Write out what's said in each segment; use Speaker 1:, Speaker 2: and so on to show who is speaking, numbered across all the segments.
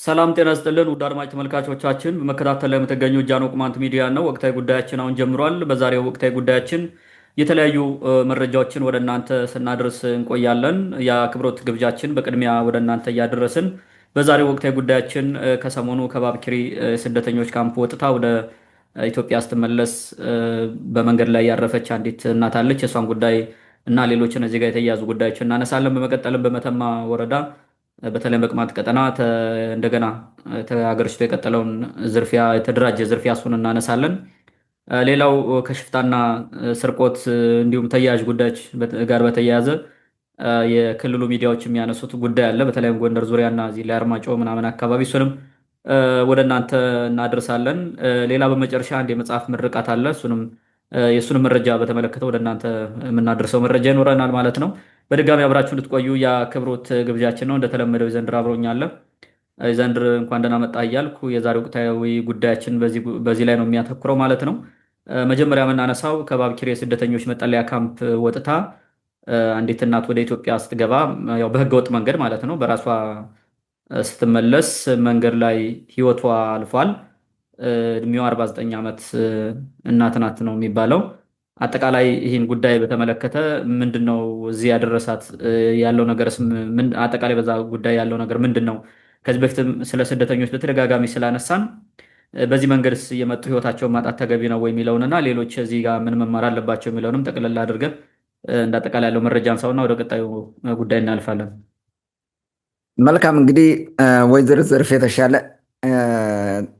Speaker 1: ሰላም ጤና ይስጥልን ውድ አድማጭ ተመልካቾቻችን፣ በመከታተል ላይ የምትገኙ ጃኖ ቅማንት ሚዲያ ነው። ወቅታዊ ጉዳያችን አሁን ጀምሯል። በዛሬው ወቅታዊ ጉዳያችን የተለያዩ መረጃዎችን ወደ እናንተ ስናደርስ እንቆያለን። የአክብሮት ግብዣችን በቅድሚያ ወደ እናንተ እያደረስን በዛሬው ወቅታዊ ጉዳያችን ከሰሞኑ ከባብኪሪ ስደተኞች ካምፕ ወጥታ ወደ ኢትዮጵያ ስትመለስ በመንገድ ላይ ያረፈች አንዲት እናት አለች። የእሷን ጉዳይ እና ሌሎችን እዚህ ጋር የተያያዙ ጉዳዮችን እናነሳለን። በመቀጠልም በመተማ ወረዳ በተለይም በቅማንት ቀጠና እንደገና ተሀገርሽቶ የቀጠለውን ዝርፊያ የተደራጀ ዝርፊያ እሱን እናነሳለን። ሌላው ከሽፍታና ስርቆት እንዲሁም ተያያዥ ጉዳዮች ጋር በተያያዘ የክልሉ ሚዲያዎች የሚያነሱት ጉዳይ አለ። በተለይም ጎንደር ዙሪያና እዚህ ላይ አርማጮ ምናምን አካባቢ እሱንም ወደ እናንተ እናደርሳለን። ሌላ በመጨረሻ አንድ የመጽሐፍ ምርቃት አለ። የእሱንም መረጃ በተመለከተ ወደ እናንተ የምናደርሰው መረጃ ይኖረናል ማለት ነው። በድጋሚ አብራችሁ እንድትቆዩ የአክብሮት ግብዣችን ነው። እንደተለመደው ዘንድር አብሮኛለ። ዘንድር እንኳን ደህና መጣህ እያልኩ የዛሬ ወቅታዊ ጉዳያችን በዚህ ላይ ነው የሚያተኩረው ማለት ነው። መጀመሪያ የምናነሳው ከባብኪሪ የስደተኞች መጠለያ ካምፕ ወጥታ አንዲት እናት ወደ ኢትዮጵያ ስትገባ ያው በህገወጥ መንገድ ማለት ነው በራሷ ስትመለስ መንገድ ላይ ህይወቷ አልፏል። እድሜዋ 49 ዓመት እናት ናት ነው የሚባለው። አጠቃላይ ይህን ጉዳይ በተመለከተ ምንድነው እዚህ ያደረሳት ያለው ነገርስ አጠቃላይ በዛ ጉዳይ ያለው ነገር ምንድን ነው? ከዚህ በፊትም ስለ ስደተኞች በተደጋጋሚ ስላነሳን በዚህ መንገድስ የመጡ ህይወታቸውን ማጣት ተገቢ ነው ወይ የሚለውንና ሌሎች እዚህ ጋር ምን መማር አለባቸው የሚለውንም ጠቅልላ አድርገን እንደ አጠቃላይ ያለው መረጃ አንሳውና ወደ ቀጣዩ ጉዳይ እናልፋለን።
Speaker 2: መልካም እንግዲህ ወይዘሮ ዘርፌ የተሻለ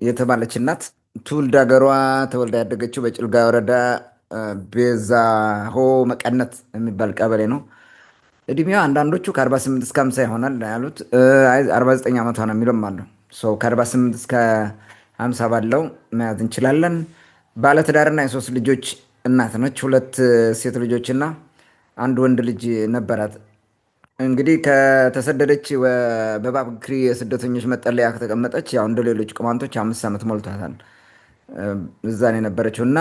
Speaker 2: የተባለች እናት ትውልድ ሀገሯ ተወልዳ ያደገችው በጭልጋ ወረዳ ቤዛ ሆ መቀነት የሚባል ቀበሌ ነው። እድሜዋ አንዳንዶቹ ከ48 እስከ 50 ይሆናል ያሉት፣ 49 ዓመቷ ነው የሚሉም አሉ። ከ48 እስከ 50 ባለው መያዝ እንችላለን። ባለትዳርና የሶስት ልጆች እናት ነች። 2 ሴት ልጆችና አንድ ወንድ ልጅ ነበራት። እንግዲህ ከተሰደደች በባብክሪ የስደተኞች መጠለያ ከተቀመጠች ያው እንደ ሌሎች ቅማንቶች 5 ዓመት ሞልቷታል። እዛን የነበረችው እና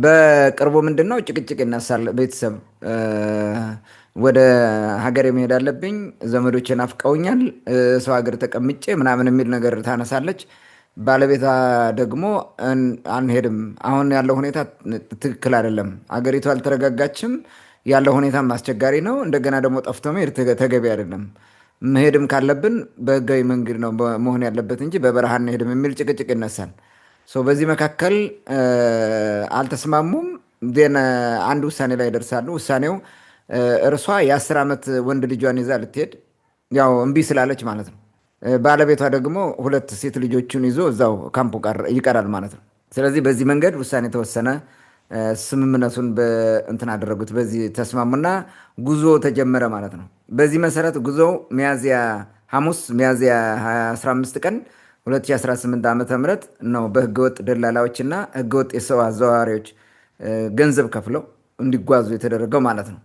Speaker 2: በቅርቡ ምንድነው ጭቅጭቅ ይነሳል። ቤተሰብ ወደ ሀገር መሄድ አለብኝ፣ ዘመዶቼ ናፍቀውኛል፣ ሰው ሀገር ተቀምጬ ምናምን የሚል ነገር ታነሳለች። ባለቤቷ ደግሞ አንሄድም፣ አሁን ያለው ሁኔታ ትክክል አይደለም፣ አገሪቱ አልተረጋጋችም፣ ያለው ሁኔታም አስቸጋሪ ነው፣ እንደገና ደግሞ ጠፍቶ መሄድ ተገቢ አይደለም፣ መሄድም ካለብን በህጋዊ መንገድ ነው መሆን ያለበት እንጂ በበረሃ አንሄድም የሚል ጭቅጭቅ ይነሳል። በዚህ መካከል አልተስማሙም። አንድ ውሳኔ ላይ ይደርሳሉ። ውሳኔው እርሷ የ10 ዓመት ወንድ ልጇን ይዛ ልትሄድ ያው እምቢ ስላለች ማለት ነው። ባለቤቷ ደግሞ 2 ሴት ልጆቹን ይዞ እዛው ካምፑ ይቀራል ማለት ነው። ስለዚህ በዚህ መንገድ ውሳኔ ተወሰነ። ስምምነቱን እንትን አደረጉት። በዚህ ተስማሙና ጉዞ ተጀመረ ማለት ነው። በዚህ መሰረት ጉዞው ሐሙስ ሚያዝያ 15 ቀን 2018 ዓ.ም ነው በህገወጥ ደላላዎችና ህገወጥ የሰው አዘዋዋሪዎች ገንዘብ ከፍለው እንዲጓዙ የተደረገው ማለት ነው።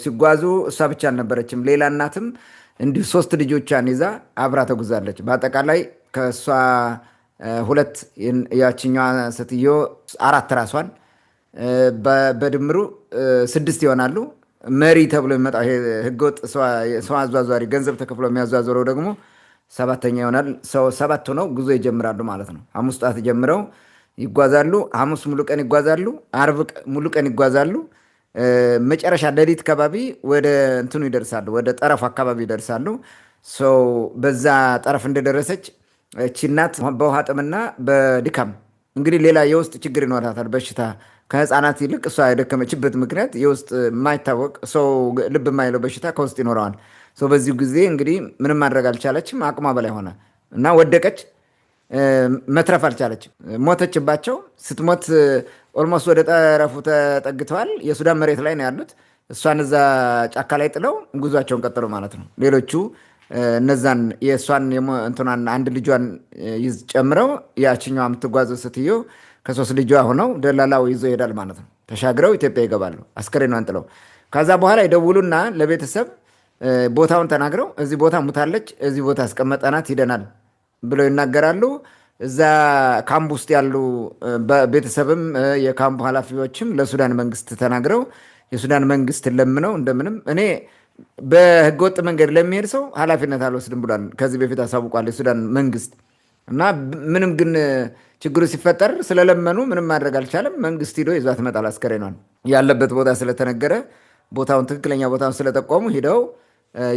Speaker 2: ሲጓዙ እሷ ብቻ አልነበረችም። ሌላ እናትም እንዲሁ 3 ልጆቿን ይዛ አብራ ተጉዛለች። በአጠቃላይ ከእሷ 2 ያችኛዋ ሴትዮ 4 ራሷን በድምሩ 6 ይሆናሉ። መሪ ተብሎ የሚመጣው ህገወጥ ሰው አዟዟሪ ገንዘብ ተከፍሎ የሚያዟዙረው ደግሞ 7ኛ ይሆናል። 7 ሆነው ጉዞ ይጀምራሉ ማለት ነው። ሐሙስ ጠዋት ጀምረው ይጓዛሉ። ሐሙስ ሙሉ ቀን ይጓዛሉ። አርብ ሙሉ ቀን ይጓዛሉ። መጨረሻ ሌሊት አካባቢ ወደ እንትኑ ይደርሳሉ፣ ወደ ጠረፉ አካባቢ ይደርሳሉ። በዛ ጠረፍ እንደደረሰች እቺ እናት በውሃ ጥምና በድካም እንግዲህ ሌላ የውስጥ ችግር ይኖራታል፣ በሽታ ከህፃናት ይልቅ እሷ የደከመችበት ምክንያት የውስጥ የማይታወቅ ሰው ልብ የማይለው በሽታ ከውስጥ ይኖረዋል። በዚሁ ጊዜ እንግዲህ ምንም ማድረግ አልቻለችም። አቅሟ በላይ ሆነ እና ወደቀች። መትረፍ አልቻለችም፣ ሞተችባቸው። ስትሞት ኦልሞስት ወደ ጠረፉ ተጠግተዋል። የሱዳን መሬት ላይ ነው ያሉት። እሷን እዛ ጫካ ላይ ጥለው ጉዟቸውን ቀጠሉ ማለት ነው። ሌሎቹ እነዛን የእሷን እንትኗን አንድ ልጇን ጨምረው ያችኛዋ የምትጓዘው ሴትዮ ከ3 ልጇ ሆነው ደላላው ይዞ ይሄዳል ማለት ነው። ተሻግረው ኢትዮጵያ ይገባሉ አስከሬኗን ጥለው። ከዛ በኋላ ይደውሉና ለቤተሰብ ቦታውን ተናግረው እዚህ ቦታ ሙታለች፣ እዚህ ቦታ አስቀመጠናት፣ ሂደናል ብለው ይናገራሉ። እዛ ካምፕ ውስጥ ያሉ ቤተሰብም የካምፕ ኃላፊዎችም ለሱዳን መንግስት ተናግረው የሱዳን መንግስት ለምነው እንደምንም እኔ በህገወጥ መንገድ ለሚሄድ ሰው ኃላፊነት አልወስድም ብሏል። ከዚህ በፊት አሳውቋል የሱዳን መንግስት እና ምንም ግን ችግሩ ሲፈጠር ስለለመኑ ምንም ማድረግ አልቻለም። መንግስት ሂዶ ይዟት መጣል አስከሬኗን ያለበት ቦታ ስለተነገረ ቦታውን ትክክለኛ ቦታውን ስለጠቆሙ ሂደው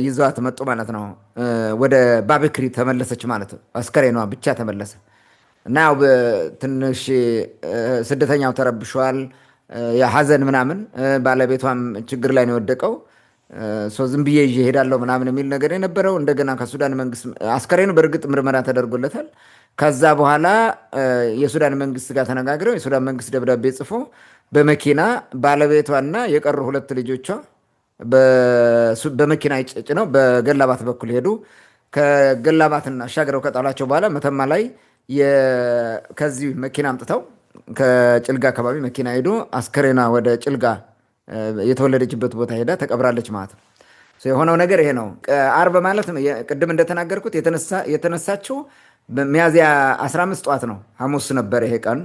Speaker 2: ይዟት መጡ ማለት ነው። ወደ ባበክሪ ተመለሰች ማለት ነው። አስከሬኗ ብቻ ተመለሰ እና ያው ትንሽ ስደተኛው ተረብሸዋል። የሐዘን ምናምን ባለቤቷም ችግር ላይ ነው የወደቀው። ዝም ብዬ ይዤ እሄዳለሁ ምናምን የሚል ነገር የነበረው እንደገና ከሱዳን መንግስት አስከሬኑ በእርግጥ ምርመራ ተደርጎለታል። ከዛ በኋላ የሱዳን መንግስት ጋር ተነጋግረው የሱዳን መንግስት ደብዳቤ ጽፎ በመኪና ባለቤቷና የቀሩ 2 ልጆቿ በመኪና ጭነው በገላባት በኩል ሄዱ። ከገላባትን አሻግረው ከጣሏቸው በኋላ መተማ ላይ ከዚህ መኪና አምጥተው ከጭልጋ አካባቢ መኪና ሄዶ አስከሬና ወደ ጭልጋ የተወለደችበት ቦታ ሄዳ ተቀብራለች ማለት ነው። የሆነው ነገር ይሄ ነው። አርብ ማለት ነው ቅድም እንደተናገርኩት የተነሳችው ሚያዝያ 15 ጠዋት ነው። ሐሙስ ነበር ይሄ ቀን።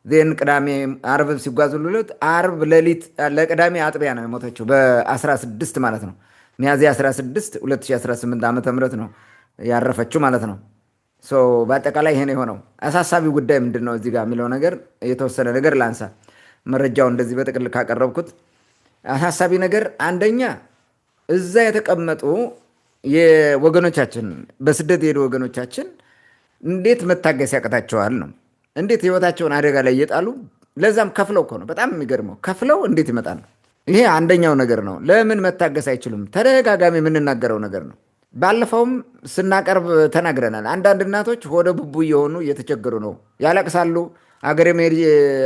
Speaker 2: ዜን ቅዳሜ አርብ ሲጓዙሉት አርብ ሌሊት ለቅዳሜ አጥቢያ ነው የሞተችው በ16 ማለት ነው። ሚያዝያ 16 2018 ዓመተ ምህረት ነው ያረፈችው ማለት ነው። በአጠቃላይ ይሄ ነው የሆነው። አሳሳቢ ጉዳይ ምንድን ነው እዚህ ጋር የሚለው ነገር የተወሰነ ነገር ላንሳ። መረጃው እንደዚህ በጥቅል ካቀረብኩት አሳሳቢ ነገር አንደኛ እዛ የተቀመጡ የወገኖቻችን በስደት የሄዱ ወገኖቻችን እንዴት መታገስ ያቅታቸዋል ነው። እንዴት ህይወታቸውን አደጋ ላይ እየጣሉ ለዛም ከፍለው እኮ ነው። በጣም የሚገርመው ከፍለው እንዴት ይመጣል? ይሄ አንደኛው ነገር ነው። ለምን መታገስ አይችሉም? ተደጋጋሚ የምንናገረው ነገር ነው። ባለፈውም ስናቀርብ ተናግረናል። አንዳንድ እናቶች ሆደ ቡቡ እየሆኑ እየተቸገሩ ነው፣ ያለቅሳሉ። አገሬ መሄድ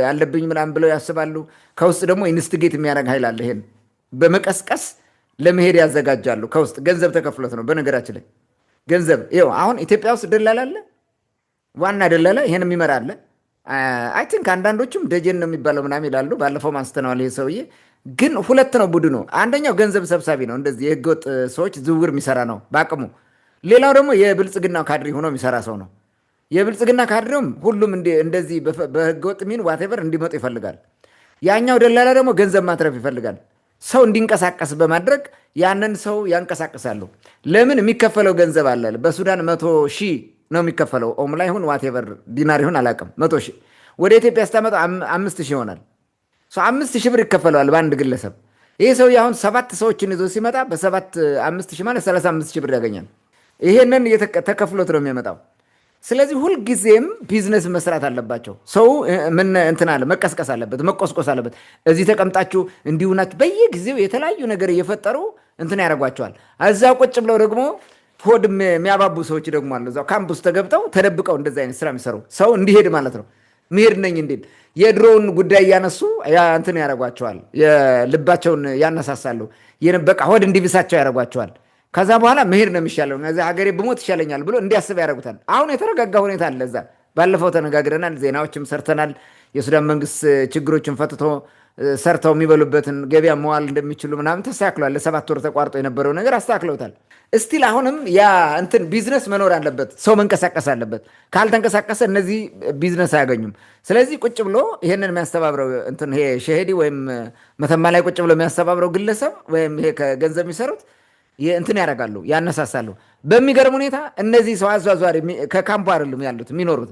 Speaker 2: አለብኝ ምናምን ብለው ያስባሉ። ከውስጥ ደግሞ ኢንስቲጌት የሚያደርግ ኃይል አለ። ይሄን በመቀስቀስ ለመሄድ ያዘጋጃሉ። ከውስጥ ገንዘብ ተከፍሎት ነው። በነገራችን ላይ ገንዘብ ይኸው አሁን ኢትዮጵያ ውስጥ ደላላ አለ፣ ዋና ደላላ ይሄን የሚመራ አለ። አይ ቲንክ አንዳንዶቹም ደጀን ነው የሚባለው ምናምን ይላሉ። ባለፈው አንስተነዋል። ይሄ ሰውዬ ግን 2 ነው ቡድኑ። አንደኛው ገንዘብ ሰብሳቢ ነው፣ እንደዚህ የህገወጥ ሰዎች ዝውውር የሚሰራ ነው በአቅሙ። ሌላው ደግሞ የብልጽግናው ካድሪ ሆኖ የሚሰራ ሰው ነው። የብልጽግና ካድሬውም ሁሉም እንደዚህ በህገወጥ ሚን ዋቴቨር እንዲመጡ ይፈልጋል። ያኛው ደላላ ደግሞ ገንዘብ ማትረፍ ይፈልጋል። ሰው እንዲንቀሳቀስ በማድረግ ያንን ሰው ያንቀሳቅሳሉ። ለምን? የሚከፈለው ገንዘብ አለ። በሱዳን 100,000 ነው የሚከፈለው። ኦምላ ይሁን ዋቴቨር ዲናር ይሁን አላውቅም። 100,000 ወደ ኢትዮጵያ ስታመጣ 5,000 ይሆናል። 5,000 ብር ይከፈለዋል በአንድ ግለሰብ። ይህ ሰው አሁን 7 ሰዎችን ይዞ ሲመጣ በ5,000 ማለት 35,000 ብር ያገኛል። ይሄንን ተከፍሎት ነው የሚመጣው። ስለዚህ ሁልጊዜም ቢዝነስ መስራት አለባቸው። ሰው ምን እንትን አለ መቀስቀስ አለበት፣ መቆስቆስ አለበት። እዚህ ተቀምጣችሁ እንዲሁናችሁ በየጊዜው የተለያዩ ነገር እየፈጠሩ እንትን ያደርጓቸዋል። እዛው ቁጭ ብለው ደግሞ ሆድ የሚያባቡ ሰዎች ደግሞ አሉ። እዛው ካምፕ ውስጥ ተገብተው ተደብቀው እንደዚህ አይነት ስራ የሚሰሩ ሰው እንዲሄድ ማለት ነው። መሄድ ነኝ እንዴት የድሮውን ጉዳይ እያነሱ እንትን ያደርጓቸዋል። የልባቸውን ያነሳሳሉ። በቃ ሆድ እንዲብሳቸው ያደርጓቸዋል። ከዛ በኋላ መሄድ ነው የሚሻለው፣ እዚያ ሀገሬ ብሞት ይሻለኛል ብሎ እንዲያስብ ያደርጉታል። አሁን የተረጋጋ ሁኔታ አለ እዛ። ባለፈው ተነጋግረናል፣ ዜናዎችም ሰርተናል። የሱዳን መንግስት ችግሮችን ፈትቶ ሰርተው የሚበሉበትን ገበያ መዋል እንደሚችሉ ምናምን ተስተካክሏል። ለ7 ወር ተቋርጦ የነበረው ነገር አስተካክለውታል። እስቲል አሁንም ያ እንትን ቢዝነስ መኖር አለበት፣ ሰው መንቀሳቀስ አለበት። ካልተንቀሳቀሰ እነዚህ ቢዝነስ አያገኙም። ስለዚህ ቁጭ ብሎ ይሄንን የሚያስተባብረው እንትን ይሄ ሸሄዲ ወይም መተማ ላይ ቁጭ ብሎ የሚያስተባብረው ግለሰብ ወይም ይሄ ከገንዘብ የሚሰሩት እንትን ያደርጋሉ፣ ያነሳሳሉ። በሚገርም ሁኔታ እነዚህ ሰው አዟዟሪ ከካምፑ አይደሉም ያሉት የሚኖሩት።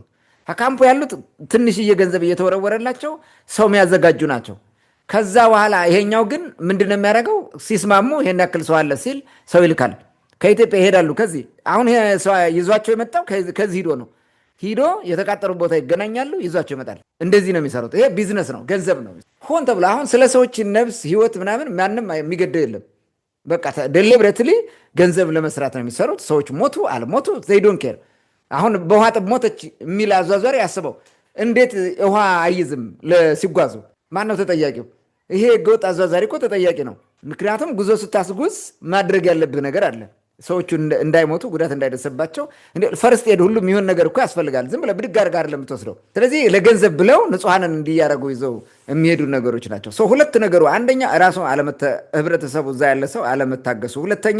Speaker 2: ከካምፑ ያሉት ትንሽዬ ገንዘብ እየተወረወረላቸው ሰው የሚያዘጋጁ ናቸው። ከዛ በኋላ ይሄኛው ግን ምንድን ነው የሚያደርገው? ሲስማሙ ይሄን ያክል ሰው አለ ሲል ሰው ይልካል። ከኢትዮጵያ ይሄዳሉ። ከዚህ አሁን ሰው ይዟቸው የመጣው ከዚህ ሂዶ ነው። ሂዶ የተቃጠሩ ቦታ ይገናኛሉ፣ ይዟቸው ይመጣል። እንደዚህ ነው የሚሰሩት። ይሄ ቢዝነስ ነው፣ ገንዘብ ነው። ሆን ተብሎ አሁን ስለ ሰዎች ነፍስ ህይወት ምናምን ማንም የሚገደው የለም። በቃ ደሊብሬትሊ ገንዘብ ለመስራት ነው የሚሰሩት። ሰዎች ሞቱ አልሞቱ ዘይዶን ኬር። አሁን በውሃ ጥብ ሞተች የሚል አዟዟሪ ያስበው እንዴት ውሃ አይዝም ሲጓዙ? ማን ነው ተጠያቂው? ይሄ ህገወጥ አዟዟሪ እኮ ተጠያቂ ነው። ምክንያቱም ጉዞ ስታስጉዝ ማድረግ ያለብህ ነገር አለ። ሰዎቹ እንዳይሞቱ ጉዳት እንዳይደርስባቸው ፈርስት ኤድ ሁሉ የሚሆን ነገር እኮ ያስፈልጋል። ዝም ብለህ ብድግ አድርገህ አይደለም የምትወስደው። ስለዚህ ለገንዘብ ብለው ንጹሐንን እንዲያደርጉ ይዘው የሚሄዱ ነገሮች ናቸው። ሰው 2 ነገሩ፣ አንደኛ ራሱ ህብረተሰቡ እዛ ያለ ሰው አለመታገሱ፣ ሁለተኛ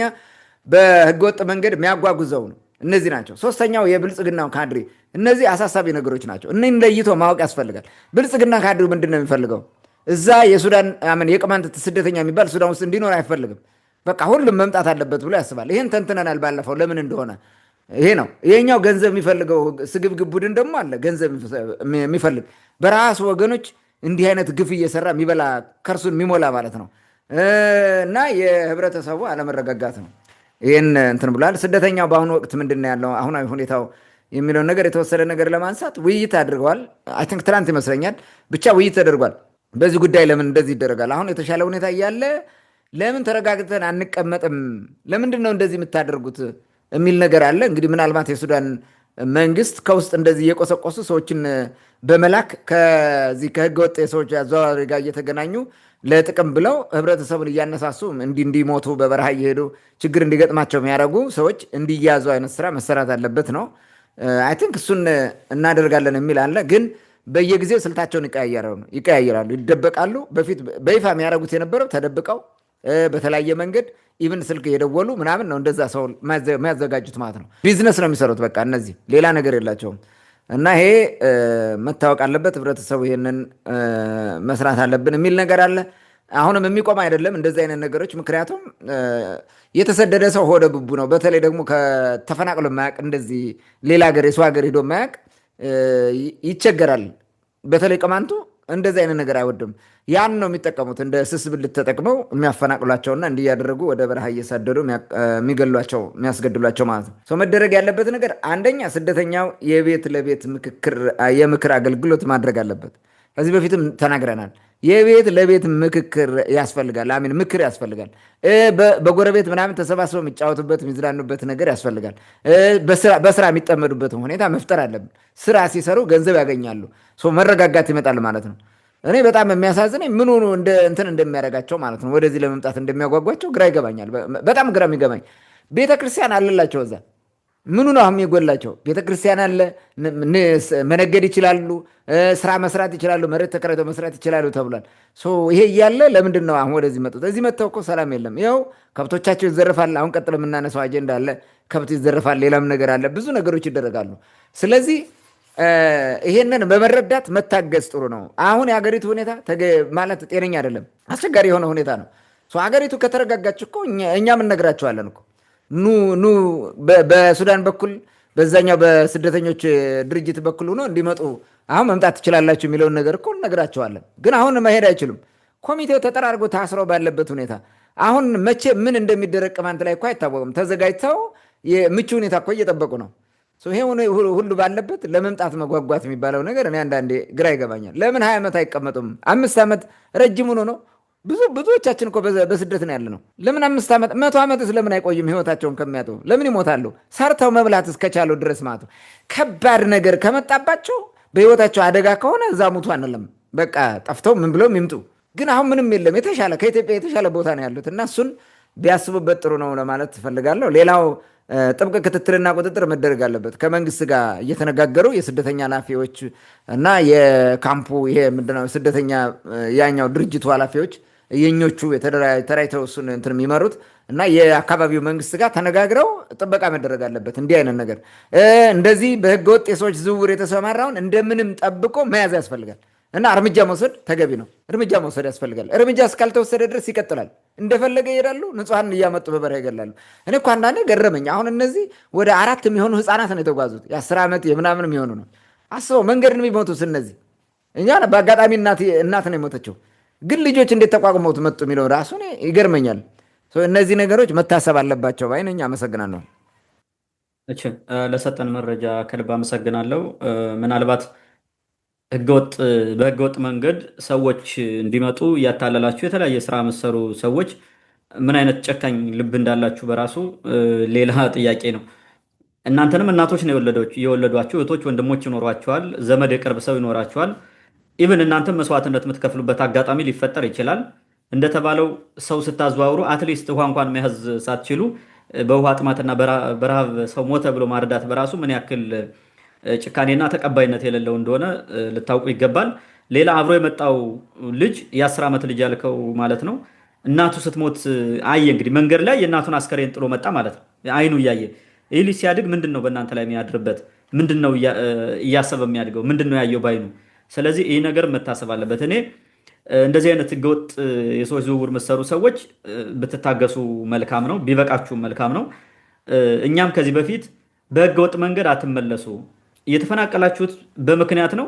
Speaker 2: በህገወጥ መንገድ የሚያጓጉዘው ነው። እነዚህ ናቸው። 3ኛው የብልጽግናው ካድሪ። እነዚህ አሳሳቢ ነገሮች ናቸው። እነዚህን ለይቶ ማወቅ ያስፈልጋል። ብልጽግና ካድሪ ምንድን ነው የሚፈልገው? እዛ የሱዳን የቅማንት ስደተኛ የሚባል ሱዳን ውስጥ እንዲኖር አይፈልግም። በቃ ሁሉም መምጣት አለበት ብሎ ያስባል። ይህን ተንትነናል ባለፈው ለምን እንደሆነ። ይሄ ነው ይሄኛው ገንዘብ የሚፈልገው ስግብግብ ቡድን ደግሞ አለ። ገንዘብ የሚፈልግ በራሱ ወገኖች እንዲህ አይነት ግፍ እየሰራ የሚበላ ከርሱን የሚሞላ ማለት ነው። እና የህብረተሰቡ አለመረጋጋት ነው ይህን እንትን ብሏል። ስደተኛው በአሁኑ ወቅት ምንድን ነው ያለው አሁናዊ ሁኔታው የሚለውን ነገር የተወሰደ ነገር ለማንሳት ውይይት አድርገዋል። አይ ቲንክ ትናንት ይመስለኛል ብቻ ውይይት ተደርጓል። በዚህ ጉዳይ ለምን እንደዚህ ይደረጋል? አሁን የተሻለ ሁኔታ እያለ ለምን ተረጋግተን አንቀመጥም? ለምንድን ነው እንደዚህ የምታደርጉት የሚል ነገር አለ። እንግዲህ ምናልባት የሱዳን መንግስት ከውስጥ እንደዚህ እየቆሰቆሱ ሰዎችን በመላክ ከዚህ ከህገወጥ የሰዎች አዘዋዋሪ ጋር እየተገናኙ ለጥቅም ብለው ህብረተሰቡን እያነሳሱ እንዲሞቱ በበረሃ እየሄዱ ችግር እንዲገጥማቸው የሚያደርጉ ሰዎች እንዲያዙ አይነት ስራ መሰራት አለበት ነው። አይ ቲንክ እሱን እናደርጋለን የሚል አለ። ግን በየጊዜው ስልታቸውን ይቀያየራሉ፣ ይደበቃሉ። በፊት በይፋ የሚያደርጉት የነበረው ተደብቀው በተለያየ መንገድ ኢቭን ስልክ የደወሉ ምናምን ነው እንደዛ ሰው የሚያዘጋጁት ማለት ነው። ቢዝነስ ነው የሚሰሩት። በቃ እነዚህ ሌላ ነገር የላቸውም። እና ይሄ መታወቅ አለበት። ህብረተሰቡ ይሄንን መስራት አለብን የሚል ነገር አለ። አሁንም የሚቆም አይደለም እንደዚህ አይነት ነገሮች። ምክንያቱም የተሰደደ ሰው ሆደ ብቡ ነው። በተለይ ደግሞ ከተፈናቅሎ የማያውቅ እንደዚህ ሌላ ሀገር የሰው ሀገር ሄዶ የማያውቅ ይቸገራል። በተለይ ቅማንቱ እንደዚህ አይነት ነገር አይወድም። ያን ነው የሚጠቀሙት። እንደ ስስ ብልት ተጠቅመው የሚያፈናቅሏቸውና እንዲህ እያደረጉ ወደ በረሃ እየሳደዱ የሚገሏቸው የሚያስገድሏቸው ማለት ነው። መደረግ ያለበት ነገር አንደኛ ስደተኛው የቤት ለቤት የምክር አገልግሎት ማድረግ አለበት። ከዚህ በፊትም ተናግረናል። የቤት ለቤት ምክክር ያስፈልጋል። ምክር ያስፈልጋል። በጎረቤት ምናምን ተሰባስበው የሚጫወቱበት የሚዝናኑበት ነገር ያስፈልጋል። በስራ የሚጠመዱበትን ሁኔታ መፍጠር አለብን። ስራ ሲሰሩ ገንዘብ ያገኛሉ። መረጋጋት ይመጣል ማለት ነው። እኔ በጣም የሚያሳዝነኝ ምን ሆኖ እንትን እንደሚያደርጋቸው ማለት ነው። ወደዚህ ለመምጣት እንደሚያጓጓቸው ግራ ይገባኛል። በጣም ግራ የሚገባኝ ቤተክርስቲያን አለላቸው እዛ ምኑ ነው አሁን የጎላቸው? ቤተክርስቲያን አለ፣ መነገድ ይችላሉ፣ ስራ መስራት ይችላሉ፣ መሬት ተከራይተው መስራት ይችላሉ ተብሏል። ይሄ እያለ ለምንድን ነው አሁን ወደዚህ መጡት? እዚህ መጥተው እኮ ሰላም የለም። ይኸው ከብቶቻቸው ይዘረፋል። አሁን ቀጥሎ የምናነሳው አጀንዳ አለ። ከብት ይዘረፋል፣ ሌላም ነገር አለ፣ ብዙ ነገሮች ይደረጋሉ። ስለዚህ ይሄንን በመረዳት መታገዝ ጥሩ ነው። አሁን የሀገሪቱ ሁኔታ ማለት ጤነኛ አይደለም፣ አስቸጋሪ የሆነ ሁኔታ ነው። ሀገሪቱ ከተረጋጋች እኮ እኛም እነግራቸዋለን እኮ ኑ በሱዳን በኩል በዛኛው በስደተኞች ድርጅት በኩል ሆኖ እንዲመጡ አሁን መምጣት ትችላላችሁ የሚለውን ነገር እኮ እነግራቸዋለን። ግን አሁን መሄድ አይችሉም። ኮሚቴው ተጠራርጎ ታስሮ ባለበት ሁኔታ አሁን መቼ ምን እንደሚደረግ ቅማንት ላይ እኮ አይታወቅም። ተዘጋጅተው ምቹ ሁኔታ እኮ እየጠበቁ ነው። ይሄ ሁሉ ባለበት ለመምጣት መጓጓት የሚባለው ነገር እኔ አንዳንዴ ግራ ይገባኛል። ለምን 20 ዓመት አይቀመጡም? 5 ዓመት ረጅም ሆኖ ነው። ብዙዎቻችን እኮ በስደት ነው ያለ ነው። ለምን 5 ዓመት 100 ዓመትስ ለምን አይቆይም? ህይወታቸውን ከሚያጡ ለምን ይሞታሉ? ሰርተው መብላት እስከቻሉ ድረስ ማለት ነው። ከባድ ነገር ከመጣባቸው በህይወታቸው አደጋ ከሆነ እዛ ሙቱ አንለም። በቃ ጠፍተው ምን ብለው ይምጡ። ግን አሁን ምንም የለም። የተሻለ ከኢትዮጵያ የተሻለ ቦታ ነው ያሉት እና እሱን ቢያስቡበት ጥሩ ነው ለማለት ትፈልጋለሁ። ሌላው ጥብቅ ክትትልና ቁጥጥር መደረግ አለበት። ከመንግስት ጋር እየተነጋገሩ የስደተኛ ኃላፊዎች እና የካምፑ ይሄ ምንድነው ስደተኛ ያኛው ድርጅቱ ኃላፊዎች የኞቹ ተራይተው እሱን እንትን የሚመሩት እና የአካባቢው መንግስት ጋር ተነጋግረው ጥበቃ መደረግ አለበት። እንዲህ አይነት ነገር እንደዚህ በህገወጥ የሰዎች ዝውውር የተሰማራውን እንደምንም ጠብቆ መያዝ ያስፈልጋል እና እርምጃ መውሰድ ተገቢ ነው። እርምጃ መውሰድ ያስፈልጋል። እርምጃ እስካልተወሰደ ድረስ ይቀጥላል። እንደፈለገ ይሄዳሉ። ንጹሐን እያመጡ በበረሃ ይገላሉ። እኔ እኮ አንዳንዴ ገረመኝ። አሁን እነዚህ ወደ 4 የሚሆኑ ህፃናት ነው የተጓዙት። የ10 ዓመት የምናምን የሚሆኑ ነው። አስበው መንገድ ነው የሚሞቱት እነዚህ። እኛ በአጋጣሚ እናት ነው የሞተችው። ግን ልጆች እንዴት ተቋቁመውት መጡ የሚለው ራሱ ይገርመኛል። እነዚህ ነገሮች መታሰብ አለባቸው ባይ ነኝ። አመሰግናለሁ።
Speaker 1: ለሰጠን መረጃ ከልብ አመሰግናለሁ። ምናልባት በህገወጥ መንገድ ሰዎች እንዲመጡ እያታለላችሁ የተለያየ ስራ መሰሩ ሰዎች ምን አይነት ጨካኝ ልብ እንዳላችሁ በራሱ ሌላ ጥያቄ ነው። እናንተንም እናቶች ነው የወለዷችሁ፣ እህቶች ወንድሞች ይኖሯችኋል፣ ዘመድ የቅርብ ሰው ይኖራችኋል። ኢቭን እናንተም መስዋዕትነት የምትከፍሉበት አጋጣሚ ሊፈጠር ይችላል። እንደተባለው ሰው ስታዘዋውሩ አትሊስት ውሃ እንኳን መያዝ ሳትችሉ በውሃ ጥማትና በረሃብ ሰው ሞተ ብሎ ማርዳት በራሱ ምን ያክል ጭካኔና ተቀባይነት የሌለው እንደሆነ ልታውቁ ይገባል። ሌላ አብሮ የመጣው ልጅ የ10 ዓመት ልጅ ያልከው ማለት ነው። እናቱ ስትሞት አየ። እንግዲህ መንገድ ላይ የእናቱን አስከሬን ጥሎ መጣ ማለት ነው። አይኑ እያየ ይህ ልጅ ሲያድግ ምንድን ነው በእናንተ ላይ የሚያድርበት? ምንድን ነው እያሰበ የሚያድገው? ምንድን ነው ያየው ባይኑ? ስለዚህ ይህ ነገር መታሰብ አለበት። እኔ እንደዚህ አይነት ህገወጥ የሰዎች ዝውውር መሰሩ ሰዎች ብትታገሱ መልካም ነው፣ ቢበቃችሁ መልካም ነው። እኛም ከዚህ በፊት በህገወጥ መንገድ አትመለሱ፣ እየተፈናቀላችሁት በምክንያት ነው፣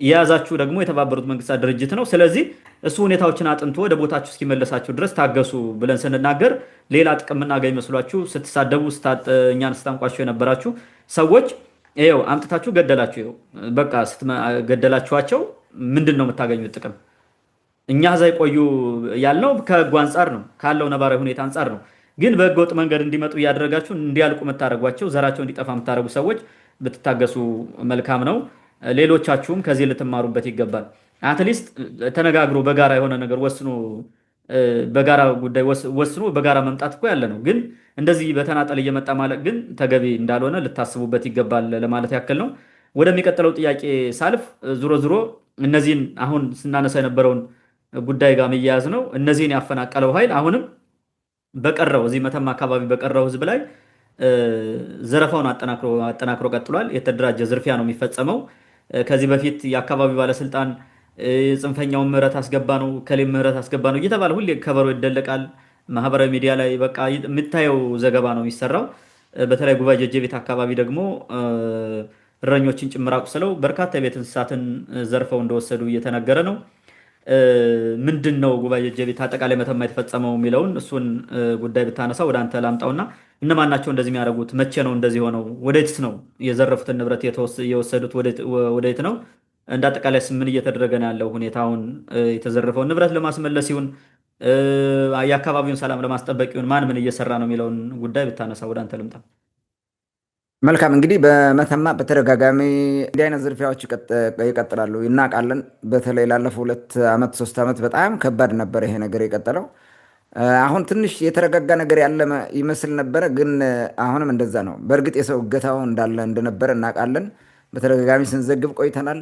Speaker 1: የያዛችሁ ደግሞ የተባበሩት መንግስታት ድርጅት ነው። ስለዚህ እሱ ሁኔታዎችን አጥንቶ ወደ ቦታችሁ እስኪመለሳችሁ ድረስ ታገሱ ብለን ስንናገር ሌላ ጥቅም እናገኝ መስሏችሁ ስትሳደቡ እኛን ስታንቋቸው የነበራችሁ ሰዎች ይኸው አምጥታችሁ ገደላችሁ። ይኸው በቃ ገደላችኋቸው። ምንድን ነው የምታገኙት ጥቅም? እኛ እዛ የቆዩ ያልነው ከህጉ አንጻር ነው፣ ካለው ነባራዊ ሁኔታ አንጻር ነው። ግን በህገወጥ መንገድ እንዲመጡ እያደረጋችሁ እንዲያልቁ የምታደርጓቸው፣ ዘራቸው እንዲጠፋ የምታደርጉ ሰዎች ብትታገሱ መልካም ነው። ሌሎቻችሁም ከዚህ ልትማሩበት ይገባል። አትሊስት ተነጋግሮ በጋራ የሆነ ነገር ወስኖ በጋራ ጉዳይ ወስኖ በጋራ መምጣት እኮ ያለ ነው። ግን እንደዚህ በተናጠል እየመጣ ማለት ግን ተገቢ እንዳልሆነ ልታስቡበት ይገባል ለማለት ያክል ነው። ወደሚቀጥለው ጥያቄ ሳልፍ ዙሮ ዙሮ እነዚህን አሁን ስናነሳ የነበረውን ጉዳይ ጋር መያያዝ ነው። እነዚህን ያፈናቀለው ኃይል አሁንም በቀረው እዚህ መተማ አካባቢ በቀረው ህዝብ ላይ ዘረፋውን አጠናክሮ ቀጥሏል። የተደራጀ ዝርፊያ ነው የሚፈጸመው። ከዚህ በፊት የአካባቢው ባለስልጣን ጽንፈኛውን ምህረት አስገባ ነው ከሌም ምህረት አስገባ ነው እየተባለ ሁሌ ከበሮ ይደለቃል። ማህበራዊ ሚዲያ ላይ በቃ የምታየው ዘገባ ነው የሚሰራው። በተለይ ጉባኤ ጀጀቤት አካባቢ ደግሞ እረኞችን ጭምር አቁስለው በርካታ የቤት እንስሳትን ዘርፈው እንደወሰዱ እየተነገረ ነው። ምንድን ነው ጉባኤ ጀጀቤት አጠቃላይ መተማ የተፈጸመው የሚለውን እሱን ጉዳይ ብታነሳ ወደ አንተ ላምጣውና እነማን ናቸው እንደዚህ የሚያደርጉት? መቼ ነው እንደዚህ ሆነው? ወዴትስ ነው የዘረፉትን ንብረት የወሰዱት? ወዴት ነው? እንደ አጠቃላይ ምን እየተደረገ ነው ያለው? ሁኔታውን የተዘረፈውን ንብረት ለማስመለስ ይሁን የአካባቢውን ሰላም ለማስጠበቅ ይሁን ማን ምን እየሰራ ነው የሚለውን ጉዳይ ብታነሳ ወደ አንተ ልምጣ።
Speaker 2: መልካም እንግዲህ በመተማ በተደጋጋሚ እንዲህ አይነት ዝርፊያዎች ይቀጥላሉ፣ እናውቃለን። በተለይ ላለፈው 2 ዓመት 3 ዓመት በጣም ከባድ ነበር ይሄ ነገር የቀጠለው። አሁን ትንሽ የተረጋጋ ነገር ያለ ይመስል ነበረ፣ ግን አሁንም እንደዛ ነው። በእርግጥ የሰው እገታው እንዳለ እንደነበረ እናውቃለን። በተደጋጋሚ ስንዘግብ ቆይተናል።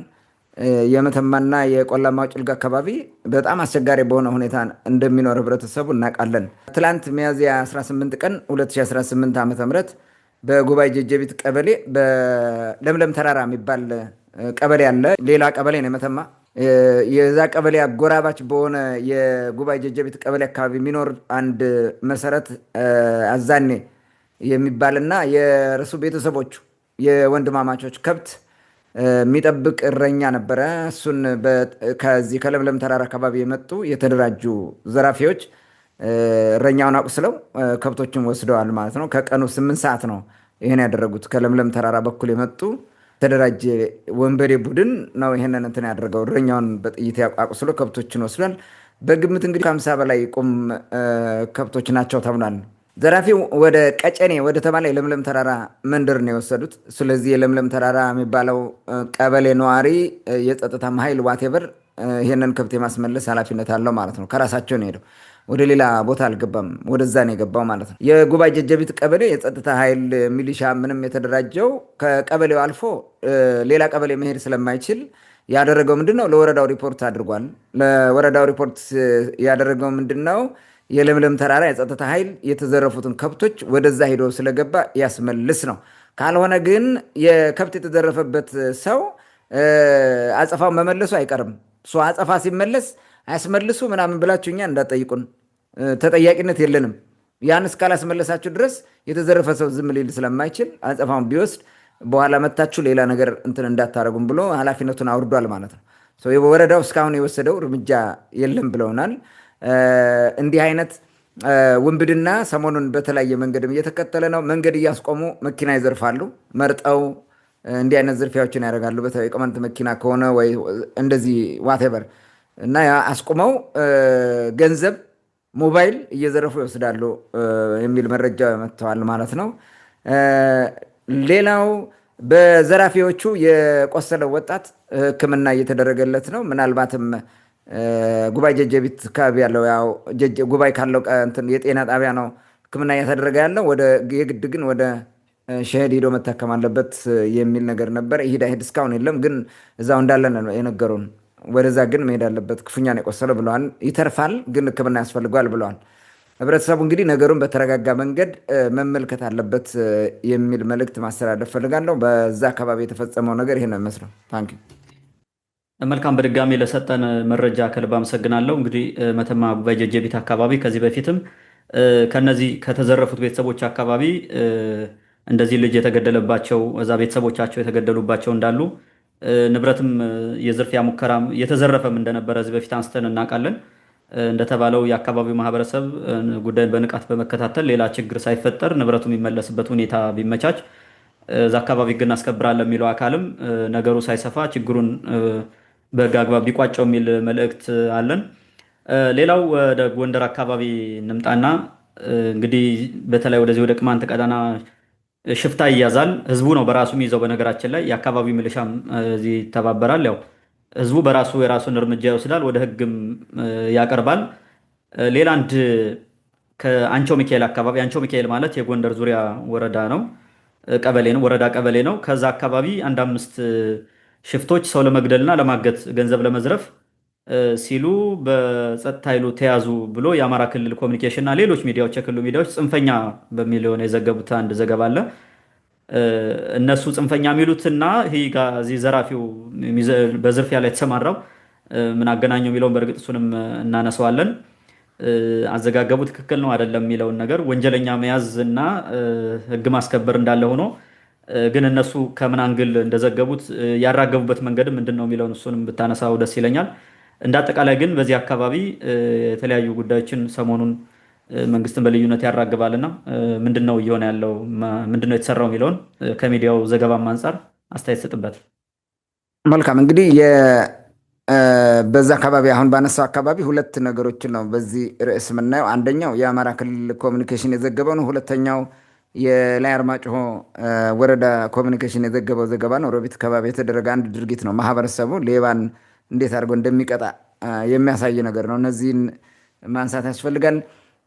Speaker 2: የመተማና የቆላማው ጭልጋ አካባቢ በጣም አስቸጋሪ በሆነ ሁኔታ እንደሚኖር ህብረተሰቡ እናውቃለን። ትላንት ሚያዝያ 18 ቀን 2018 ዓ ም በጉባኤ ጀጀቤት ቀበሌ በለምለም ተራራ የሚባል ቀበሌ አለ። ሌላ ቀበሌ ነው የመተማ። የዛ ቀበሌ አጎራባች በሆነ የጉባኤ ጀጀቤት ቀበሌ አካባቢ የሚኖር አንድ መሰረት አዛኔ የሚባልና የእርሱ ቤተሰቦቹ የወንድማማቾች ከብት የሚጠብቅ እረኛ ነበረ። እሱን ከዚህ ከለምለም ተራራ አካባቢ የመጡ የተደራጁ ዘራፊዎች እረኛውን አቁስለው ከብቶችን ወስደዋል ማለት ነው። ከቀኑ 8 ሰዓት ነው ይህን ያደረጉት። ከለምለም ተራራ በኩል የመጡ ተደራጀ ወንበዴ ቡድን ነው ይህንን እንትን ያደረገው። እረኛውን በጥይት አቁስሎ ከብቶችን ወስዷል። በግምት እንግዲህ ከ50 በላይ ቁም ከብቶች ናቸው ተብሏል። ዘራፊው ወደ ቀጨኔ ወደ ተባለ የለምለም ተራራ መንደር ነው የወሰዱት። ስለዚህ የለምለም ተራራ የሚባለው ቀበሌ ነዋሪ የጸጥታ ኃይል ዋቴቨር ይህንን ከብት የማስመለስ ኃላፊነት አለው ማለት ነው። ከራሳቸው ነው ሄደው፣ ወደ ሌላ ቦታ አልገባም፣ ወደዛ ነው የገባው ማለት ነው። የጉባኤ ጀጀቤት ቀበሌ የጸጥታ ኃይል ሚሊሻ ምንም የተደራጀው ከቀበሌው አልፎ ሌላ ቀበሌ መሄድ ስለማይችል ያደረገው ምንድነው? ለወረዳው ሪፖርት አድርጓል። ለወረዳው ሪፖርት ያደረገው ምንድነው? የለምለም ተራራ የጸጥታ ኃይል የተዘረፉትን ከብቶች ወደዛ ሄዶ ስለገባ ያስመልስ ነው። ካልሆነ ግን የከብት የተዘረፈበት ሰው አጸፋው መመለሱ አይቀርም። አጸፋ ሲመለስ አያስመልሱ ምናምን ብላችሁ እኛ እንዳትጠይቁን፣ ተጠያቂነት የለንም። ያን እስካላስመለሳችሁ ድረስ የተዘረፈ ሰው ዝም ሊል ስለማይችል አጸፋውን ቢወስድ በኋላ መታችሁ ሌላ ነገር እንትን እንዳታረጉም ብሎ ኃላፊነቱን አውርዷል ማለት ነው። ወረዳው እስካሁን የወሰደው እርምጃ የለም ብለውናል። እንዲህ አይነት ውንብድና ሰሞኑን በተለያየ መንገድም እየተከተለ ነው። መንገድ እያስቆሙ መኪና ይዘርፋሉ። መርጠው እንዲህ አይነት ዝርፊያዎችን ያደርጋሉ። በተለይ ቆመንት መኪና ከሆነ ወይ እንደዚህ ዋቴቨር እና አስቁመው ገንዘብ፣ ሞባይል እየዘረፉ ይወስዳሉ የሚል መረጃ መጥተዋል ማለት ነው። ሌላው በዘራፊዎቹ የቆሰለው ወጣት ሕክምና እየተደረገለት ነው። ምናልባትም ጉባኤ ጀጀቤት አካባቢ ያለው ያው ጉባኤ ካለው የጤና ጣቢያ ነው ሕክምና እየተደረገ ያለው። ወደ የግድ ግን ወደ ሸሄድ ሄዶ መታከም አለበት የሚል ነገር ነበር። ሂድ እስካሁን የለም፣ ግን እዛው እንዳለ ነው የነገሩን። ወደዛ ግን መሄድ አለበት፣ ክፉኛ ነው የቆሰለው ብለዋል። ይተርፋል፣ ግን ሕክምና ያስፈልገዋል ብለዋል። ህብረተሰቡ እንግዲህ ነገሩን በተረጋጋ መንገድ መመልከት አለበት የሚል መልእክት ማስተላለፍ ፈልጋለሁ። በዛ አካባቢ የተፈጸመው ነገር ይሄ ነው የሚመስለው። ታንኪ
Speaker 1: መልካም በድጋሚ ለሰጠን መረጃ ከልብ አመሰግናለሁ። እንግዲህ መተማ ጉባኤ ጀጀቢት አካባቢ ከዚህ በፊትም ከነዚህ ከተዘረፉት ቤተሰቦች አካባቢ እንደዚህ ልጅ የተገደለባቸው እዛ ቤተሰቦቻቸው የተገደሉባቸው እንዳሉ ንብረትም የዝርፊያ ሙከራም የተዘረፈም እንደነበረ እዚህ በፊት አንስተን እናውቃለን። እንደተባለው የአካባቢው ማህበረሰብ ጉዳይን በንቃት በመከታተል ሌላ ችግር ሳይፈጠር ንብረቱ የሚመለስበት ሁኔታ ቢመቻች እዛ አካባቢ ግን አስከብራለሁ የሚለው አካልም ነገሩ ሳይሰፋ ችግሩን በሕግ አግባብ ቢቋጨው የሚል መልእክት አለን። ሌላው ወደ ጎንደር አካባቢ እንምጣና እንግዲህ በተለይ ወደዚህ ወደ ቅማንት ቀጠና ሽፍታ ይያዛል። ህዝቡ ነው በራሱ የሚይዘው። በነገራችን ላይ የአካባቢው ሚሊሻም እዚህ ይተባበራል። ያው ህዝቡ በራሱ የራሱን እርምጃ ይወስዳል፣ ወደ ህግም ያቀርባል። ሌላ አንድ ከአንቾ ሚካኤል አካባቢ አንቾ ሚካኤል ማለት የጎንደር ዙሪያ ወረዳ ነው፣ ቀበሌ ነው፣ ወረዳ ቀበሌ ነው። ከዛ አካባቢ አንድ 5 ሽፍቶች ሰው ለመግደልና ለማገት ገንዘብ ለመዝረፍ ሲሉ በጸጥታ ኃይሉ ተያዙ ብሎ የአማራ ክልል ኮሚኒኬሽን እና ሌሎች ሚዲያዎች የክልሉ ሚዲያዎች ጽንፈኛ በሚል የሆነ የዘገቡት አንድ ዘገባ አለ። እነሱ ጽንፈኛ የሚሉትና ይህ እዚህ ዘራፊው በዝርፊያ ላይ የተሰማራው ምን አገናኘው የሚለውን በእርግጥ እሱንም እናነሳዋለን። አዘጋገቡ ትክክል ነው አይደለም የሚለውን ነገር ወንጀለኛ መያዝ እና ህግ ማስከበር እንዳለ ሆኖ ግን እነሱ ከምን አንግል እንደዘገቡት ያራገቡበት መንገድ ምንድን ነው የሚለውን እሱንም ብታነሳው ደስ ይለኛል። እንደ አጠቃላይ ግን በዚህ አካባቢ የተለያዩ ጉዳዮችን ሰሞኑን መንግስትን በልዩነት ያራግባልና ምንድን ነው እየሆነ ያለው ምንድን ነው የተሰራው የሚለውን ከሚዲያው ዘገባም አንጻር አስተያየት ሰጥበት።
Speaker 2: መልካም እንግዲህ በዛ አካባቢ አሁን ባነሳው አካባቢ 2 ነገሮችን ነው በዚህ ርዕስ የምናየው። አንደኛው የአማራ ክልል ኮሚኒኬሽን የዘገበው ነው። ሁለተኛው የላይ አርማጭሆ ወረዳ ኮሚኒኬሽን የዘገበው ዘገባ ነው። ሮቢት አካባቢ የተደረገ አንድ ድርጊት ነው። ማህበረሰቡ ሌባን እንዴት አድርጎ እንደሚቀጣ የሚያሳይ ነገር ነው። እነዚህን ማንሳት ያስፈልጋል።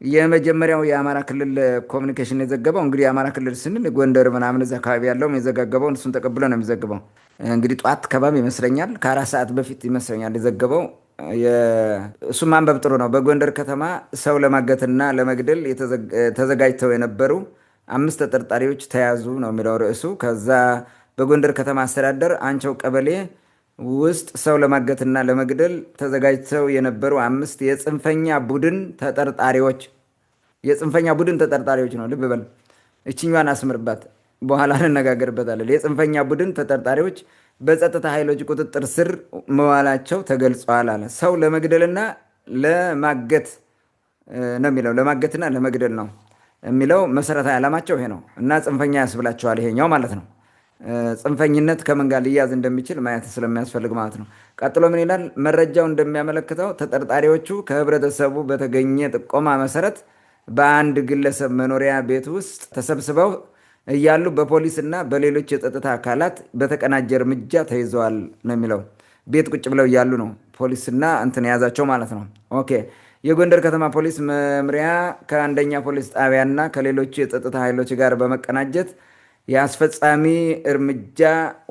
Speaker 2: የመጀመሪያው የአማራ ክልል ኮሚኒኬሽን የዘገበው እንግዲህ የአማራ ክልል ስንል ጎንደር ምናምን እዛ አካባቢ ያለውም የዘጋገበውን እሱን ተቀብሎ ነው የሚዘግበው። እንግዲህ ጠዋት አካባቢ ይመስለኛል ከ4 ሰዓት በፊት ይመስለኛል የዘገበው። እሱ ማንበብ ጥሩ ነው። በጎንደር ከተማ ሰው ለማገትና ለመግደል ተዘጋጅተው የነበሩ 5 ተጠርጣሪዎች ተያዙ ነው የሚለው ርዕሱ። ከዛ በጎንደር ከተማ አስተዳደር አንቸው ቀበሌ ውስጥ ሰው ለማገትና ለመግደል ተዘጋጅተው የነበሩ 5 የጽንፈኛ ቡድን ተጠርጣሪዎች ነው። ልብ በል እችኛዋን አስምርባት፣ በኋላ እንነጋገርበታለን። የጽንፈኛ ቡድን ተጠርጣሪዎች በጸጥታ ኃይሎች ቁጥጥር ስር መዋላቸው ተገልጿል አለ። ሰው ለመግደልና ለማገት ነው የሚለው፣ ለማገትና ለመግደል ነው የሚለው መሰረታዊ ዓላማቸው ይሄ ነው እና ጽንፈኛ ያስብላቸዋል ይሄኛው ማለት ነው። ጽንፈኝነት ከምን ጋር ሊያዝ እንደሚችል ማየት ስለሚያስፈልግ ማለት ነው። ቀጥሎ ምን ይላል? መረጃው እንደሚያመለክተው ተጠርጣሪዎቹ ከህብረተሰቡ በተገኘ ጥቆማ መሰረት በአንድ ግለሰብ መኖሪያ ቤት ውስጥ ተሰብስበው እያሉ በፖሊስ እና በሌሎች የጸጥታ አካላት በተቀናጀ እርምጃ ተይዘዋል ነው የሚለው። ቤት ቁጭ ብለው እያሉ ነው ፖሊስና እንትን የያዛቸው ማለት ነው። ኦኬ። የጎንደር ከተማ ፖሊስ መምሪያ ከአንደኛ ፖሊስ ጣቢያና ከሌሎች የጸጥታ ኃይሎች ጋር በመቀናጀት የአስፈጻሚ እርምጃ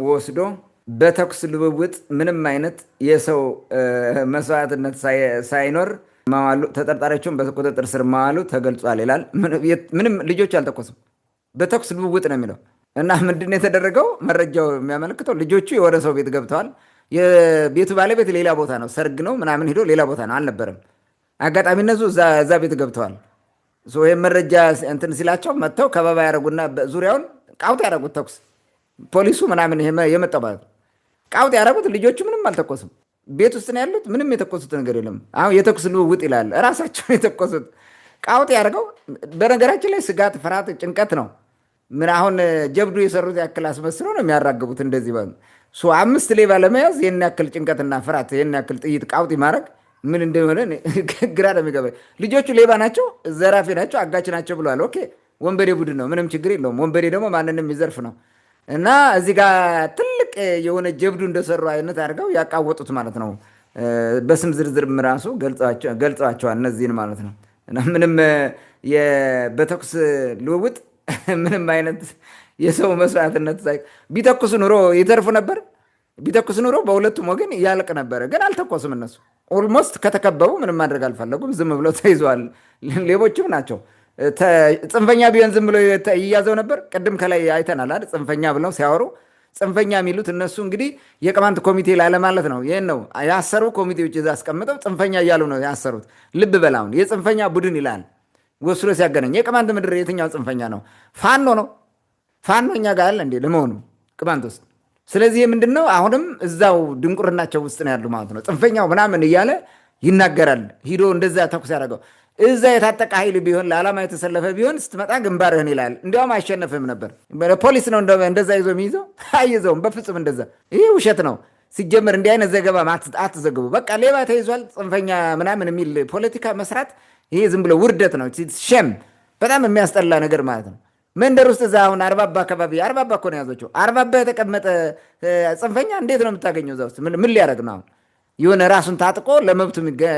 Speaker 2: ወስዶ በተኩስ ልውውጥ ምንም አይነት የሰው መስዋዕትነት ሳይኖር ተጠርጣሪዎቹን በቁጥጥር ስር መዋሉ ተገልጿል ይላል። ምንም ልጆች አልተኮሱም፣ በተኩስ ልውውጥ ነው የሚለው እና ምንድን ነው የተደረገው? መረጃው የሚያመለክተው ልጆቹ የወደ ሰው ቤት ገብተዋል። የቤቱ ባለቤት ሌላ ቦታ ነው፣ ሰርግ ነው ምናምን ሄዶ ሌላ ቦታ ነው አልነበረም። አጋጣሚ እነሱ እዛ ቤት ገብተዋል። ይህም መረጃ እንትን ሲላቸው መጥተው ከበባ ያደረጉና ዙሪያውን ቃውጥ ያደረጉት ተኩስ ፖሊሱ ምናምን የመጣው ማለት ነው። ቃውጥ ያደረጉት ልጆቹ ምንም አልተኮሱም። ቤት ውስጥ ነው ያሉት። ምንም የተኮሱት ነገር የለም። አሁን የተኩስ ልውውጥ ይላል፣ እራሳቸው የተኮሱት። ቃውጥ ያደረገው በነገራችን ላይ ስጋት፣ ፍርሃት፣ ጭንቀት ነው። ምን አሁን ጀብዱ የሰሩት ያክል አስመስለው ነው የሚያራግቡት እንደዚህ ባሉ 5 ሌባ ለመያዝ ይህን ያክል ጭንቀትና ፍርሃት፣ ይህን ያክል ጥይት ቃውጢ ማድረግ ምን እንደሆነ ግራ ነው የሚገባኝ። ልጆቹ ሌባ ናቸው፣ ዘራፊ ናቸው፣ አጋች ናቸው ብለዋል። ኦኬ ወንበዴ ቡድን ነው፣ ምንም ችግር የለውም። ወንበዴ ደግሞ ማንንም የሚዘርፍ ነው እና እዚህ ጋር ትልቅ የሆነ ጀብዱ እንደሰሩ አይነት አድርገው ያቃወጡት ማለት ነው። በስም ዝርዝርም ራሱ ገልጸዋቸዋል እነዚህን ማለት ነው። እና ምንም በተኩስ ልውውጥ ምንም አይነት የሰው መስዋዕትነት ቢተኩሱ ኑሮ ይተርፉ ነበር። ቢተኩስ ኑሮ በሁለቱም ወገን ያልቅ ነበረ። ግን አልተኮሱም። እነሱ ኦልሞስት ከተከበቡ ምንም ማድረግ አልፈለጉም። ዝም ብለው ተይዘዋል። ሌቦችም ናቸው። ጽንፈኛ ቢሆን ዝም ብሎ ይያዘው ነበር። ቅድም ከላይ አይተናል አይደል? ጽንፈኛ ብለው ሲያወሩ ጽንፈኛ የሚሉት እነሱ እንግዲህ የቅማንት ኮሚቴ ላለማለት ነው። ይህን ነው ያሰሩ ኮሚቴዎች እዛ አስቀምጠው ጽንፈኛ እያሉ ነው ያሰሩት። ልብ በላሁን የጽንፈኛ ቡድን ይላል ወስዶ ሲያገናኝ የቅማንት ምድር የትኛው ጽንፈኛ ነው? ፋኖ ነው። ፋኖ እኛ ጋር አለ እንዴ ለመሆኑ ቅማንት ውስጥ? ስለዚህ ምንድን ነው አሁንም እዛው ድንቁርናቸው ውስጥ ነው ያሉ ማለት ነው። ጽንፈኛው ምናምን እያለ ይናገራል። ሂዶ እንደዛ ተኩስ ያደረገው እዛ የታጠቀ ኃይል ቢሆን ለዓላማ የተሰለፈ ቢሆን ስትመጣ ግንባርህን ይላል። እንዲያውም አይሸነፍም ነበር። ፖሊስ ነው እንደዛ ይዞ የሚይዘው አይዘውም በፍጹም እንደዛ። ይህ ውሸት ነው። ሲጀመር እንዲህ አይነት ዘገባ አትዘግቡ። በቃ ሌባ ተይዟል ጽንፈኛ ምናምን የሚል ፖለቲካ መስራት ይሄ ዝም ብሎ ውርደት ነው። ሸም በጣም የሚያስጠላ ነገር ማለት ነው። መንደር ውስጥ እዛ አሁን አርባባ አካባቢ አርባባ እኮ ነው ያዟቸው። አርባባ የተቀመጠ ጽንፈኛ እንዴት ነው የምታገኘው? እዛ ውስጥ ምን ሊያደርግ ነው? አሁን የሆነ ራሱን ታጥቆ ለመብቱ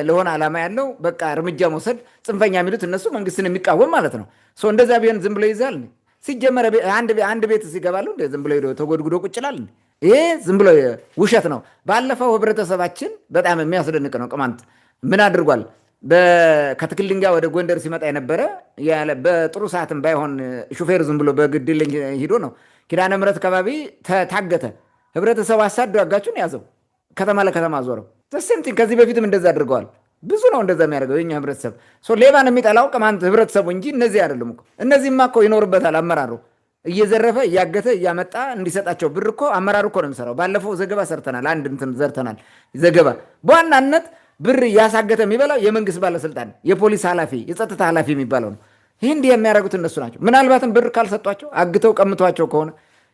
Speaker 2: ለሆነ ዓላማ ያለው በቃ እርምጃ መውሰድ። ጽንፈኛ የሚሉት እነሱ መንግስትን የሚቃወም ማለት ነው። እንደዛ ቢሆን ዝም ብሎ ይዛል። ሲጀመረ አንድ ቤት ሲገባሉ ዝም ብሎ ሄዶ ተጎድጉዶ ቁጭ ይላል። ይሄ ዝም ብሎ ውሸት ነው። ባለፈው ህብረተሰባችን በጣም የሚያስደንቅ ነው። ቅማንት ምን አድርጓል? ከትክል ድንጋይ ወደ ጎንደር ሲመጣ የነበረ በጥሩ ሰዓትም ባይሆን ሹፌር ዝም ብሎ በግድልኝ ሂዶ ነው ኪዳነ ምሕረት አካባቢ ታገተ። ህብረተሰቡ አሳዶ አጋቹን ያዘው፣ ከተማ ለከተማ ዞረው። ሴምቲንግ ከዚህ በፊትም እንደዛ አድርገዋል። ብዙ ነው እንደዛ የሚያደርገው የኛ ህብረተሰብ። ሌባን የሚጠላው ቅማንት ህብረተሰቡ እንጂ እነዚህ አይደለም እኮ። እነዚህማ እኮ ይኖርበታል። አመራሩ እየዘረፈ እያገተ እያመጣ እንዲሰጣቸው ብር እኮ አመራሩ እኮ ነው የሚሰራው። ባለፈው ዘገባ ሰርተናል፣ አንድ እንትን ዘርተናል ዘገባ። በዋናነት ብር እያሳገተ የሚበላው የመንግስት ባለስልጣን፣ የፖሊስ ኃላፊ፣ የጸጥታ ኃላፊ የሚባለው ነው። ይህ እንዲህ የሚያደርጉት እነሱ ናቸው። ምናልባትም ብር ካልሰጧቸው አግተው ቀምቷቸው ከሆነ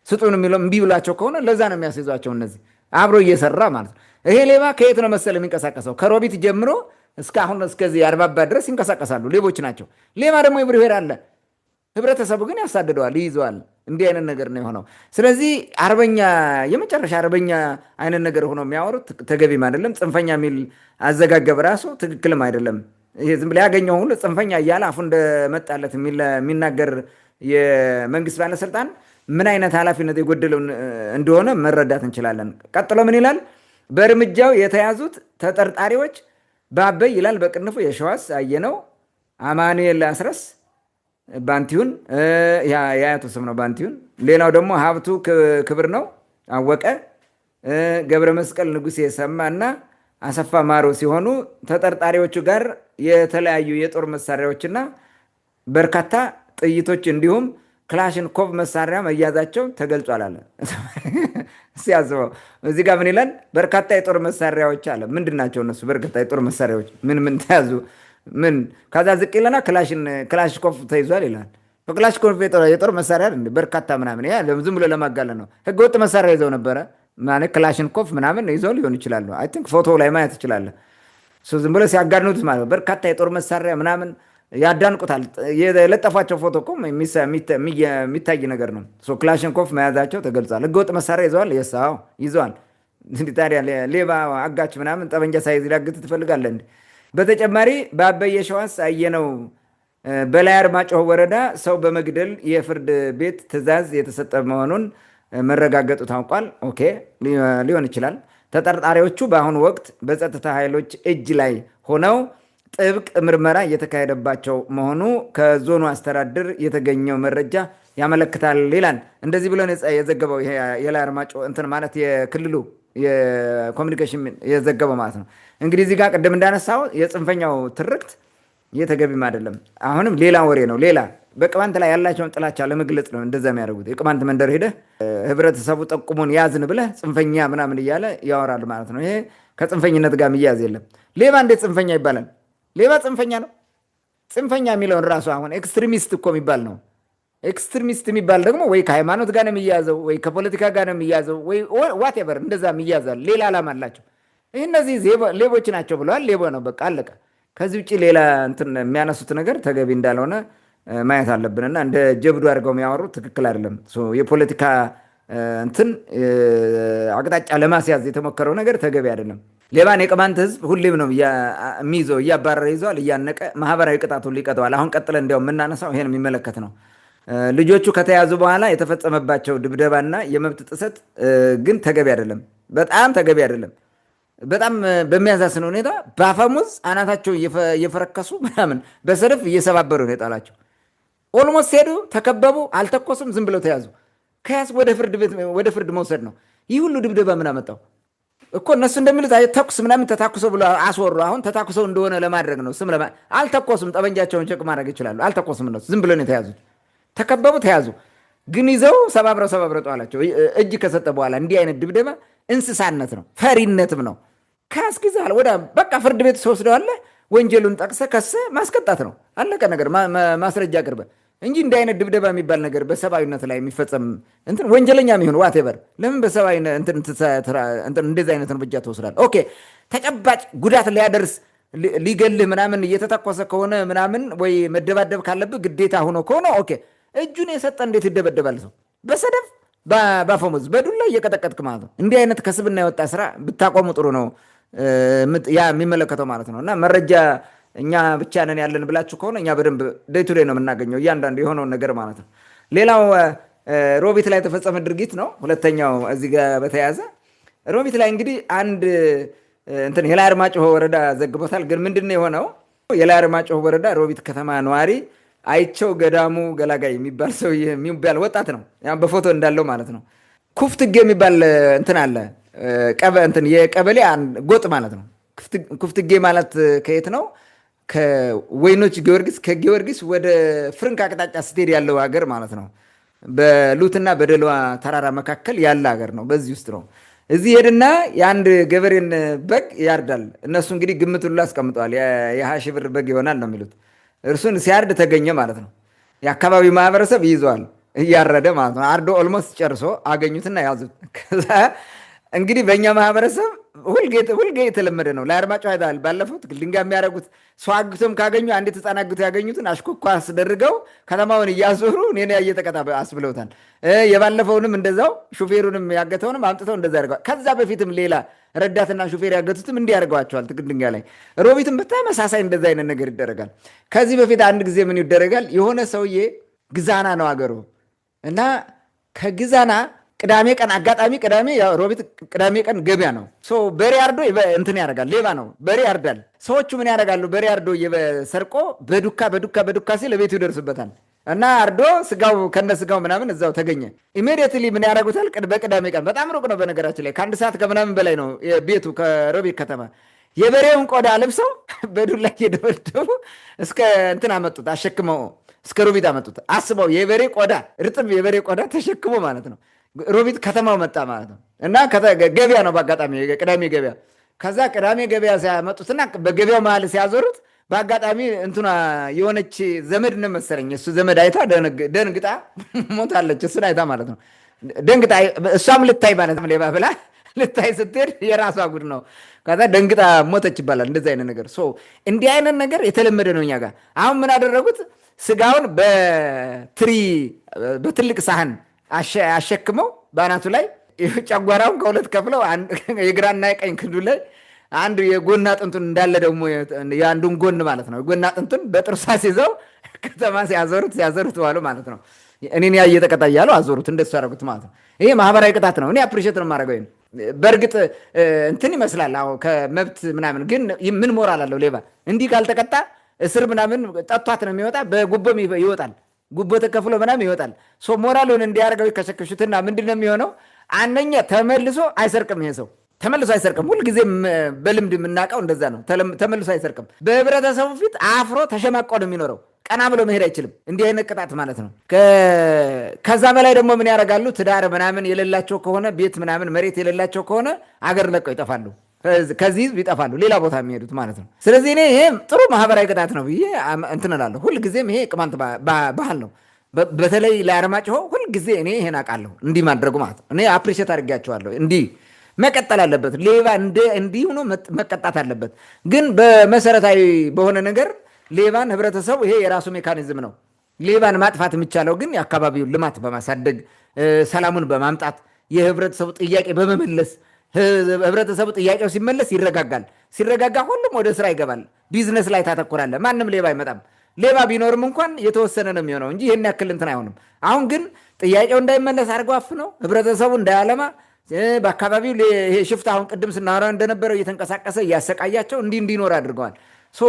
Speaker 2: ስጡን የሚለው እምቢ ብላቸው ከሆነ ለዛ ነው የሚያስይዟቸው። እነዚህ አብሮ እየሰራ ማለት ነው። ይሄ ሌባ ከየት ነው መሰል የሚንቀሳቀሰው? ከሮቢት ጀምሮ እስካሁን እስከዚህ አርባባ ድረስ ይንቀሳቀሳሉ። ሌቦች ናቸው። ሌባ ደግሞ የብር አለ። ህብረተሰቡ ግን ያሳድደዋል፣ ይይዘዋል። እንዲህ አይነት ነገር ነው የሆነው። ስለዚህ አርበኛ የመጨረሻ አርበኛ አይነት ነገር ሆኖ የሚያወሩት ተገቢም አይደለም። ጽንፈኛ የሚል አዘጋገብ ራሱ ትክክልም አይደለም። ይሄ ዝም ብሎ ያገኘው ሁሉ ጽንፈኛ እያለ አፉ እንደመጣለት የሚናገር የመንግስት ባለስልጣን ምን አይነት ኃላፊነት የጎደለው እንደሆነ መረዳት እንችላለን። ቀጥሎ ምን ይላል? በእርምጃው የተያዙት ተጠርጣሪዎች በአበይ ይላል በቅንፉ የሸዋስ አየነው፣ አማኑኤል አስረስ ባንቲሁን የአያቱ ስም ነው ባንቲሁን። ሌላው ደግሞ ሀብቱ ክብር ነው አወቀ፣ ገብረ መስቀል ንጉሴ ሰማ እና አሰፋ ማሮ ሲሆኑ ተጠርጣሪዎቹ ጋር የተለያዩ የጦር መሳሪያዎችና በርካታ ጥይቶች እንዲሁም ክላሽንኮቭ መሳሪያ መያዛቸው ተገልጿል አለ። ሲያስበው እዚህ ጋር ምን ይላል? በርካታ የጦር መሳሪያዎች አለ። ምንድን ናቸው እነሱ በርካታ የጦር መሳሪያዎች? ምን ተያዙ? ምን ከዛ ዝቅ ይለና ክላሽንኮቭ ተይዟል ይላል። በክላሽንኮቭ የጦር መሳሪያ በርካታ ምናምን ዝም ብሎ ለማጋለጥ ነው። ህገወጥ መሳሪያ ይዘው ነበረ ማለት ክላሽንኮቭ ምናምን ይዘው ሊሆን ይችላሉ። አይ ቲንክ ፎቶ ላይ ማየት ትችላለህ። ዝም ብሎ ሲያጋድኑት ማለት በርካታ የጦር መሳሪያ ምናምን ያዳንቁታል። የለጠፏቸው ፎቶ እኮ የሚታይ ነገር ነው። ክላሽንኮቭ መያዛቸው ተገልጿል። ህገወጥ መሳሪያ ይዘዋል። የሳው ይዘዋል። ታዲያ ሌባ አጋች ምናምን ጠበንጃ ሳይዝ ሊያግት ትፈልጋለህ እንዴ? በተጨማሪ በአበየ ሸዋስ አየነው በላይ አርማጭሆ ወረዳ ሰው በመግደል የፍርድ ቤት ትዕዛዝ የተሰጠ መሆኑን መረጋገጡ ታውቋል። ኦኬ ሊሆን ይችላል። ተጠርጣሪዎቹ በአሁኑ ወቅት በጸጥታ ኃይሎች እጅ ላይ ሆነው ጥብቅ ምርመራ እየተካሄደባቸው መሆኑ ከዞኑ አስተዳደር የተገኘው መረጃ ያመለክታል ይላል። እንደዚህ ብሎ የዘገበው የላይ አርማጭሆ እንትን ማለት የክልሉ የኮሚኒኬሽን የዘገበው ማለት ነው። እንግዲህ እዚህ ጋር ቅድም እንዳነሳው የጽንፈኛው ትርክት የተገቢም አይደለም። አሁንም ሌላ ወሬ ነው። ሌላ በቅማንት ላይ ያላቸውን ጥላቻ ለመግለጽ ነው እንደዛ የሚያደርጉት። የቅማንት መንደር ሄደህ ህብረተሰቡ ጠቁሞን ያዝን ብለህ ጽንፈኛ ምናምን እያለ ያወራል ማለት ነው። ይሄ ከጽንፈኝነት ጋር የሚያዝ የለም። ሌባ እንዴት ጽንፈኛ ይባላል? ሌባ ጽንፈኛ ነው። ጽንፈኛ የሚለውን ራሱ አሁን ኤክስትሪሚስት እኮ የሚባል ነው። ኤክስትሪሚስት የሚባል ደግሞ ወይ ከሃይማኖት ጋር ነው የሚያዘው፣ ወይ ከፖለቲካ ጋር ነው የሚያዘው፣ ወይ ዋቴቨር እንደዛ የሚያዛል። ሌላ ዓላማ አላቸው። ይህ እነዚህ ሌቦች ናቸው ብለዋል። ሌቦ ነው በቃ አለቀ። ከዚህ ውጭ ሌላ እንትን የሚያነሱት ነገር ተገቢ እንዳልሆነ ማየት አለብንና እንደ ጀብዱ አድርገው የሚያወሩት ትክክል አይደለም። የፖለቲካ እንትን አቅጣጫ ለማስያዝ የተሞከረው ነገር ተገቢ አይደለም። ሌባን የቅማንት ህዝብ ሁሌም ነው የሚይዘው፣ እያባረረ ይዘዋል፣ እያነቀ ማህበራዊ ቅጣቱን ሊቀጠዋል። አሁን ቀጥለን እንዲያው የምናነሳው ይሄን የሚመለከት ነው። ልጆቹ ከተያዙ በኋላ የተፈጸመባቸው ድብደባና የመብት ጥሰት ግን ተገቢ አይደለም፣ በጣም ተገቢ አይደለም። በጣም በሚያሳዝን ሁኔታ በአፈሙዝ አናታቸው እየፈረከሱ ምናምን በሰደፍ እየሰባበሩ ነው የጣላቸው። ኦልሞስት ሄዱ፣ ተከበቡ፣ አልተኮሱም፣ ዝም ብለው ተያዙ። ከያዝክ ወደ ፍርድ መውሰድ ነው። ይህ ሁሉ ድብደባ ምን አመጣው እኮ? እነሱ እንደሚሉት ተኩስ ምናምን ተታኩሰው ብሎ አስወሩ። አሁን ተታኩሰው እንደሆነ ለማድረግ ነው። አልተኮሱም። ጠመንጃቸውን ቸቅ ማድረግ ይችላሉ። አልተኮሱም። እነሱ ዝም ብሎ ነው የተያዙት። ተከበቡ፣ ተያዙ። ግን ይዘው ሰባብረው ጣላቸው። እጅ ከሰጠ በኋላ እንዲህ አይነት ድብደባ እንስሳነት ነው፣ ፈሪነትም ነው። ከያዝክ ይዘሃል፣ ወደ በቃ ፍርድ ቤት ትወስደዋለህ። ወንጀሉን ጠቅሰህ ከሰህ ማስቀጣት ነው። አለቀ ነገር። ማስረጃ አቅርበህ እንጂ እንዲህ አይነት ድብደባ የሚባል ነገር በሰብአዊነት ላይ የሚፈጸም እንትን ወንጀለኛ የሚሆን ዋቴቨር ለምን በሰብአዊ እንደዚህ አይነት እርምጃ ትወስዳለህ? ኦኬ ተጨባጭ ጉዳት ሊያደርስ ሊገልህ ምናምን እየተተኮሰ ከሆነ ምናምን ወይ መደባደብ ካለብህ ግዴታ ሆኖ ከሆነ ኦኬ። እጁን የሰጠ እንዴት ይደበደባል? ሰው በሰደፍ በአፈሙዝ በዱላ እየቀጠቀጥክ ማለት ነው። እንዲህ አይነት ከስብና የወጣ ስራ ብታቆሙ ጥሩ ነው። ያ የሚመለከተው ማለት ነው። እና መረጃ እኛ ብቻ ነን ያለን ብላችሁ ከሆነ እኛ በደንብ ዴይ ቱ ዴይ ነው የምናገኘው እያንዳንዱ የሆነውን ነገር ማለት ነው። ሌላው ሮቢት ላይ የተፈጸመ ድርጊት ነው። ሁለተኛው እዚህ ጋር በተያያዘ ሮቢት ላይ እንግዲህ አንድ የላይ አርማጭሆ ወረዳ ዘግቦታል። ግን ምንድን ነው የሆነው? የላይ አርማጭሆ ወረዳ ሮቢት ከተማ ነዋሪ አይቸው ገዳሙ ገላጋይ የሚባል ሰው የሚባል ወጣት ነው። ያ በፎቶ እንዳለው ማለት ነው። ኩፍትጌ የሚባል እንትን አለ የቀበሌ ጎጥ ማለት ነው። ኩፍትጌ ማለት ከየት ነው? ከወይኖች ከጊዮርጊስ ወደ ፍርንክ አቅጣጫ ስትሄድ ያለው ሀገር ማለት ነው። በሉትና በደልዋ ተራራ መካከል ያለ ሀገር ነው። በዚህ ውስጥ ነው። እዚህ ሄድና የአንድ ገበሬን በግ ያርዳል። እነሱ እንግዲህ ግምት ሁሉ አስቀምጠዋል። የ20 ሺህ ብር በግ ይሆናል ነው የሚሉት። እርሱን ሲያርድ ተገኘ ማለት ነው። የአካባቢው ማህበረሰብ ይይዘዋል እያረደ ማለት ነው። አርዶ ኦልሞስት ጨርሶ አገኙትና ያዙት። ከዛ እንግዲህ በእኛ ማህበረሰብ ሁልጌ የተለመደ ነው። ላይ አርማጭሆ አይተሃል። ባለፉት ድንጋይ የሚያደርጉት ሰው አግቶም ካገኙ አንዲት ህፃን አግቶ ያገኙትን አሽኮኳ አስደርገው ከተማውን እያዞሩ እኔን ያየተቀጣ አስብለውታል። የባለፈውንም እንደዛው ሹፌሩንም ያገተውንም አምጥተው እንደዛ ያደርገዋል። ከዛ በፊትም ሌላ ረዳትና ሹፌር ያገቱትም እንዲህ ያደርገዋቸዋል። ድንጋይ ላይ ሮቢትም በተመሳሳይ እንደዛ አይነት ነገር ይደረጋል። ከዚህ በፊት አንድ ጊዜ ምን ይደረጋል? የሆነ ሰውዬ ግዛና ነው አገሩ እና ከግዛና ቅዳሜ ቀን አጋጣሚ ሮቢት ቅዳሜ ቀን ገበያ ነው። በሬ አርዶ እንትን ያደርጋል። ሌባ ነው፣ በሬ ያርዳል። ሰዎቹ ምን ያደርጋሉ? በሬ አርዶ ሰርቆ በዱካ ሲል ለቤቱ ይደርስበታል እና አርዶ ስጋው ከነ ስጋው ምናምን እዛው ተገኘ። ኢሜዲየትሊ ምን ያደርጉታል? በቅዳሜ ቀን በጣም ሩቅ ነው በነገራችን ላይ ከአንድ ሰዓት ከምናምን በላይ ነው ቤቱ ከሮቢት ከተማ። የበሬውን ቆዳ ለብሰው በዱላ እየደበደቡ እስከ እንትን አመጡት፣ አሸክመው እስከ ሮቢት አመጡት። አስበው፣ የበሬ ቆዳ እርጥብ የበሬ ቆዳ ተሸክሞ ማለት ነው ሮቢት ከተማው መጣ ማለት ነው። እና ገበያ ነው በአጋጣሚ ቅዳሜ ገበያ። ከዛ ቅዳሜ ገበያ ሲያመጡትና በገበያው መሀል ሲያዞሩት በአጋጣሚ እንትና የሆነች ዘመድ ነው መሰለኝ እሱ ዘመድ አይታ ደንግጣ ሞታለች። እሱን አይታ ማለት ነው ደንግጣ፣ እሷም ልታይ ማለት ነው ሌባ ብላ ልታይ ስትሄድ የራሷ ጉድ ነው። ከዛ ደንግጣ ሞተች ይባላል። እንደዚህ አይነት ነገር እንዲህ አይነት ነገር የተለመደ ነው እኛ ጋር። አሁን ምን አደረጉት? ስጋውን በትልቅ ሳህን አሸክመው በአናቱ ላይ ጨጓራውን ከሁለት ከፍለው የግራና የቀኝ ክንዱ ላይ አንድ የጎን አጥንቱን እንዳለ ደግሞ የአንዱን ጎን ማለት ነው የጎን አጥንቱን በጥርሳ ሲይዘው ከተማ ሲያዘሩት ዋሉ ማለት ነው። እኔን ያየ ተቀጣ እያሉ አዞሩት። እንደሱ ያደረጉት ማለት ነው። ይሄ ማህበራዊ ቅጣት ነው። እኔ አፕሪሼት ነው የማደርገው። በእርግጥ እንትን ይመስላል ከመብት ምናምን፣ ግን ምን ሞራል አለው? ሌባ እንዲህ ካልተቀጣ እስር ምናምን ጠቷት ነው የሚወጣ፣ በጉቦም ይወጣል፣ ጉቦ ተከፍሎ ምናምን ይወጣል። ሞራሉን እንዲያደርገው ይከሰክሹትና ምንድን ነው የሚሆነው? አንደኛ ተመልሶ አይሰርቅም። ይሄ ሰው ተመልሶ አይሰርቅም። ሁልጊዜ በልምድ የምናውቀው እንደዛ ነው። ተመልሶ አይሰርቅም። በህብረተሰቡ ፊት አፍሮ ተሸማቆ ነው የሚኖረው። ቀና ብሎ መሄድ አይችልም። እንዲህ አይነት ቅጣት ማለት ነው። ከዛ በላይ ደግሞ ምን ያደርጋሉ? ትዳር ምናምን የሌላቸው ከሆነ ቤት ምናምን መሬት የሌላቸው ከሆነ አገር ለቀው ይጠፋሉ። ከዚህ ይጠፋሉ፣ ሌላ ቦታ የሚሄዱት ማለት ነው። ስለዚህ እኔ ይሄ ጥሩ ማህበራዊ ቅጣት ነው ብዬ እንትን እላለሁ። ሁልጊዜም ይሄ ቅማንት ባህል ነው። በተለይ ለአርማጭሆ ሁልጊዜ እኔ ይሄን አውቃለሁ፣ እንዲህ ማድረጉ ማለት ነው። እኔ አፕሪሼት አድርጌያቸዋለሁ። እንዲህ መቀጠል አለበት። ሌባ እንዲህ ሆኖ መቀጣት አለበት። ግን በመሰረታዊ በሆነ ነገር ሌባን ህብረተሰቡ ይሄ የራሱ ሜካኒዝም ነው። ሌባን ማጥፋት የሚቻለው ግን የአካባቢውን ልማት በማሳደግ ሰላሙን በማምጣት የህብረተሰቡ ጥያቄ በመመለስ ህብረተሰቡ ጥያቄው ሲመለስ ይረጋጋል። ሲረጋጋ ሁሉም ወደ ስራ ይገባል። ቢዝነስ ላይ ታተኩራለህ። ማንም ሌባ አይመጣም። ሌባ ቢኖርም እንኳን የተወሰነ ነው የሚሆነው እንጂ ይህን ያክል እንትን አይሆንም። አሁን ግን ጥያቄው እንዳይመለስ አድርገው አፍነው ህብረተሰቡ እንዳያለማ በአካባቢው ይሄ ሽፍታ አሁን ቅድም ስናወራ እንደነበረው እየተንቀሳቀሰ እያሰቃያቸው እንዲኖር አድርገዋል።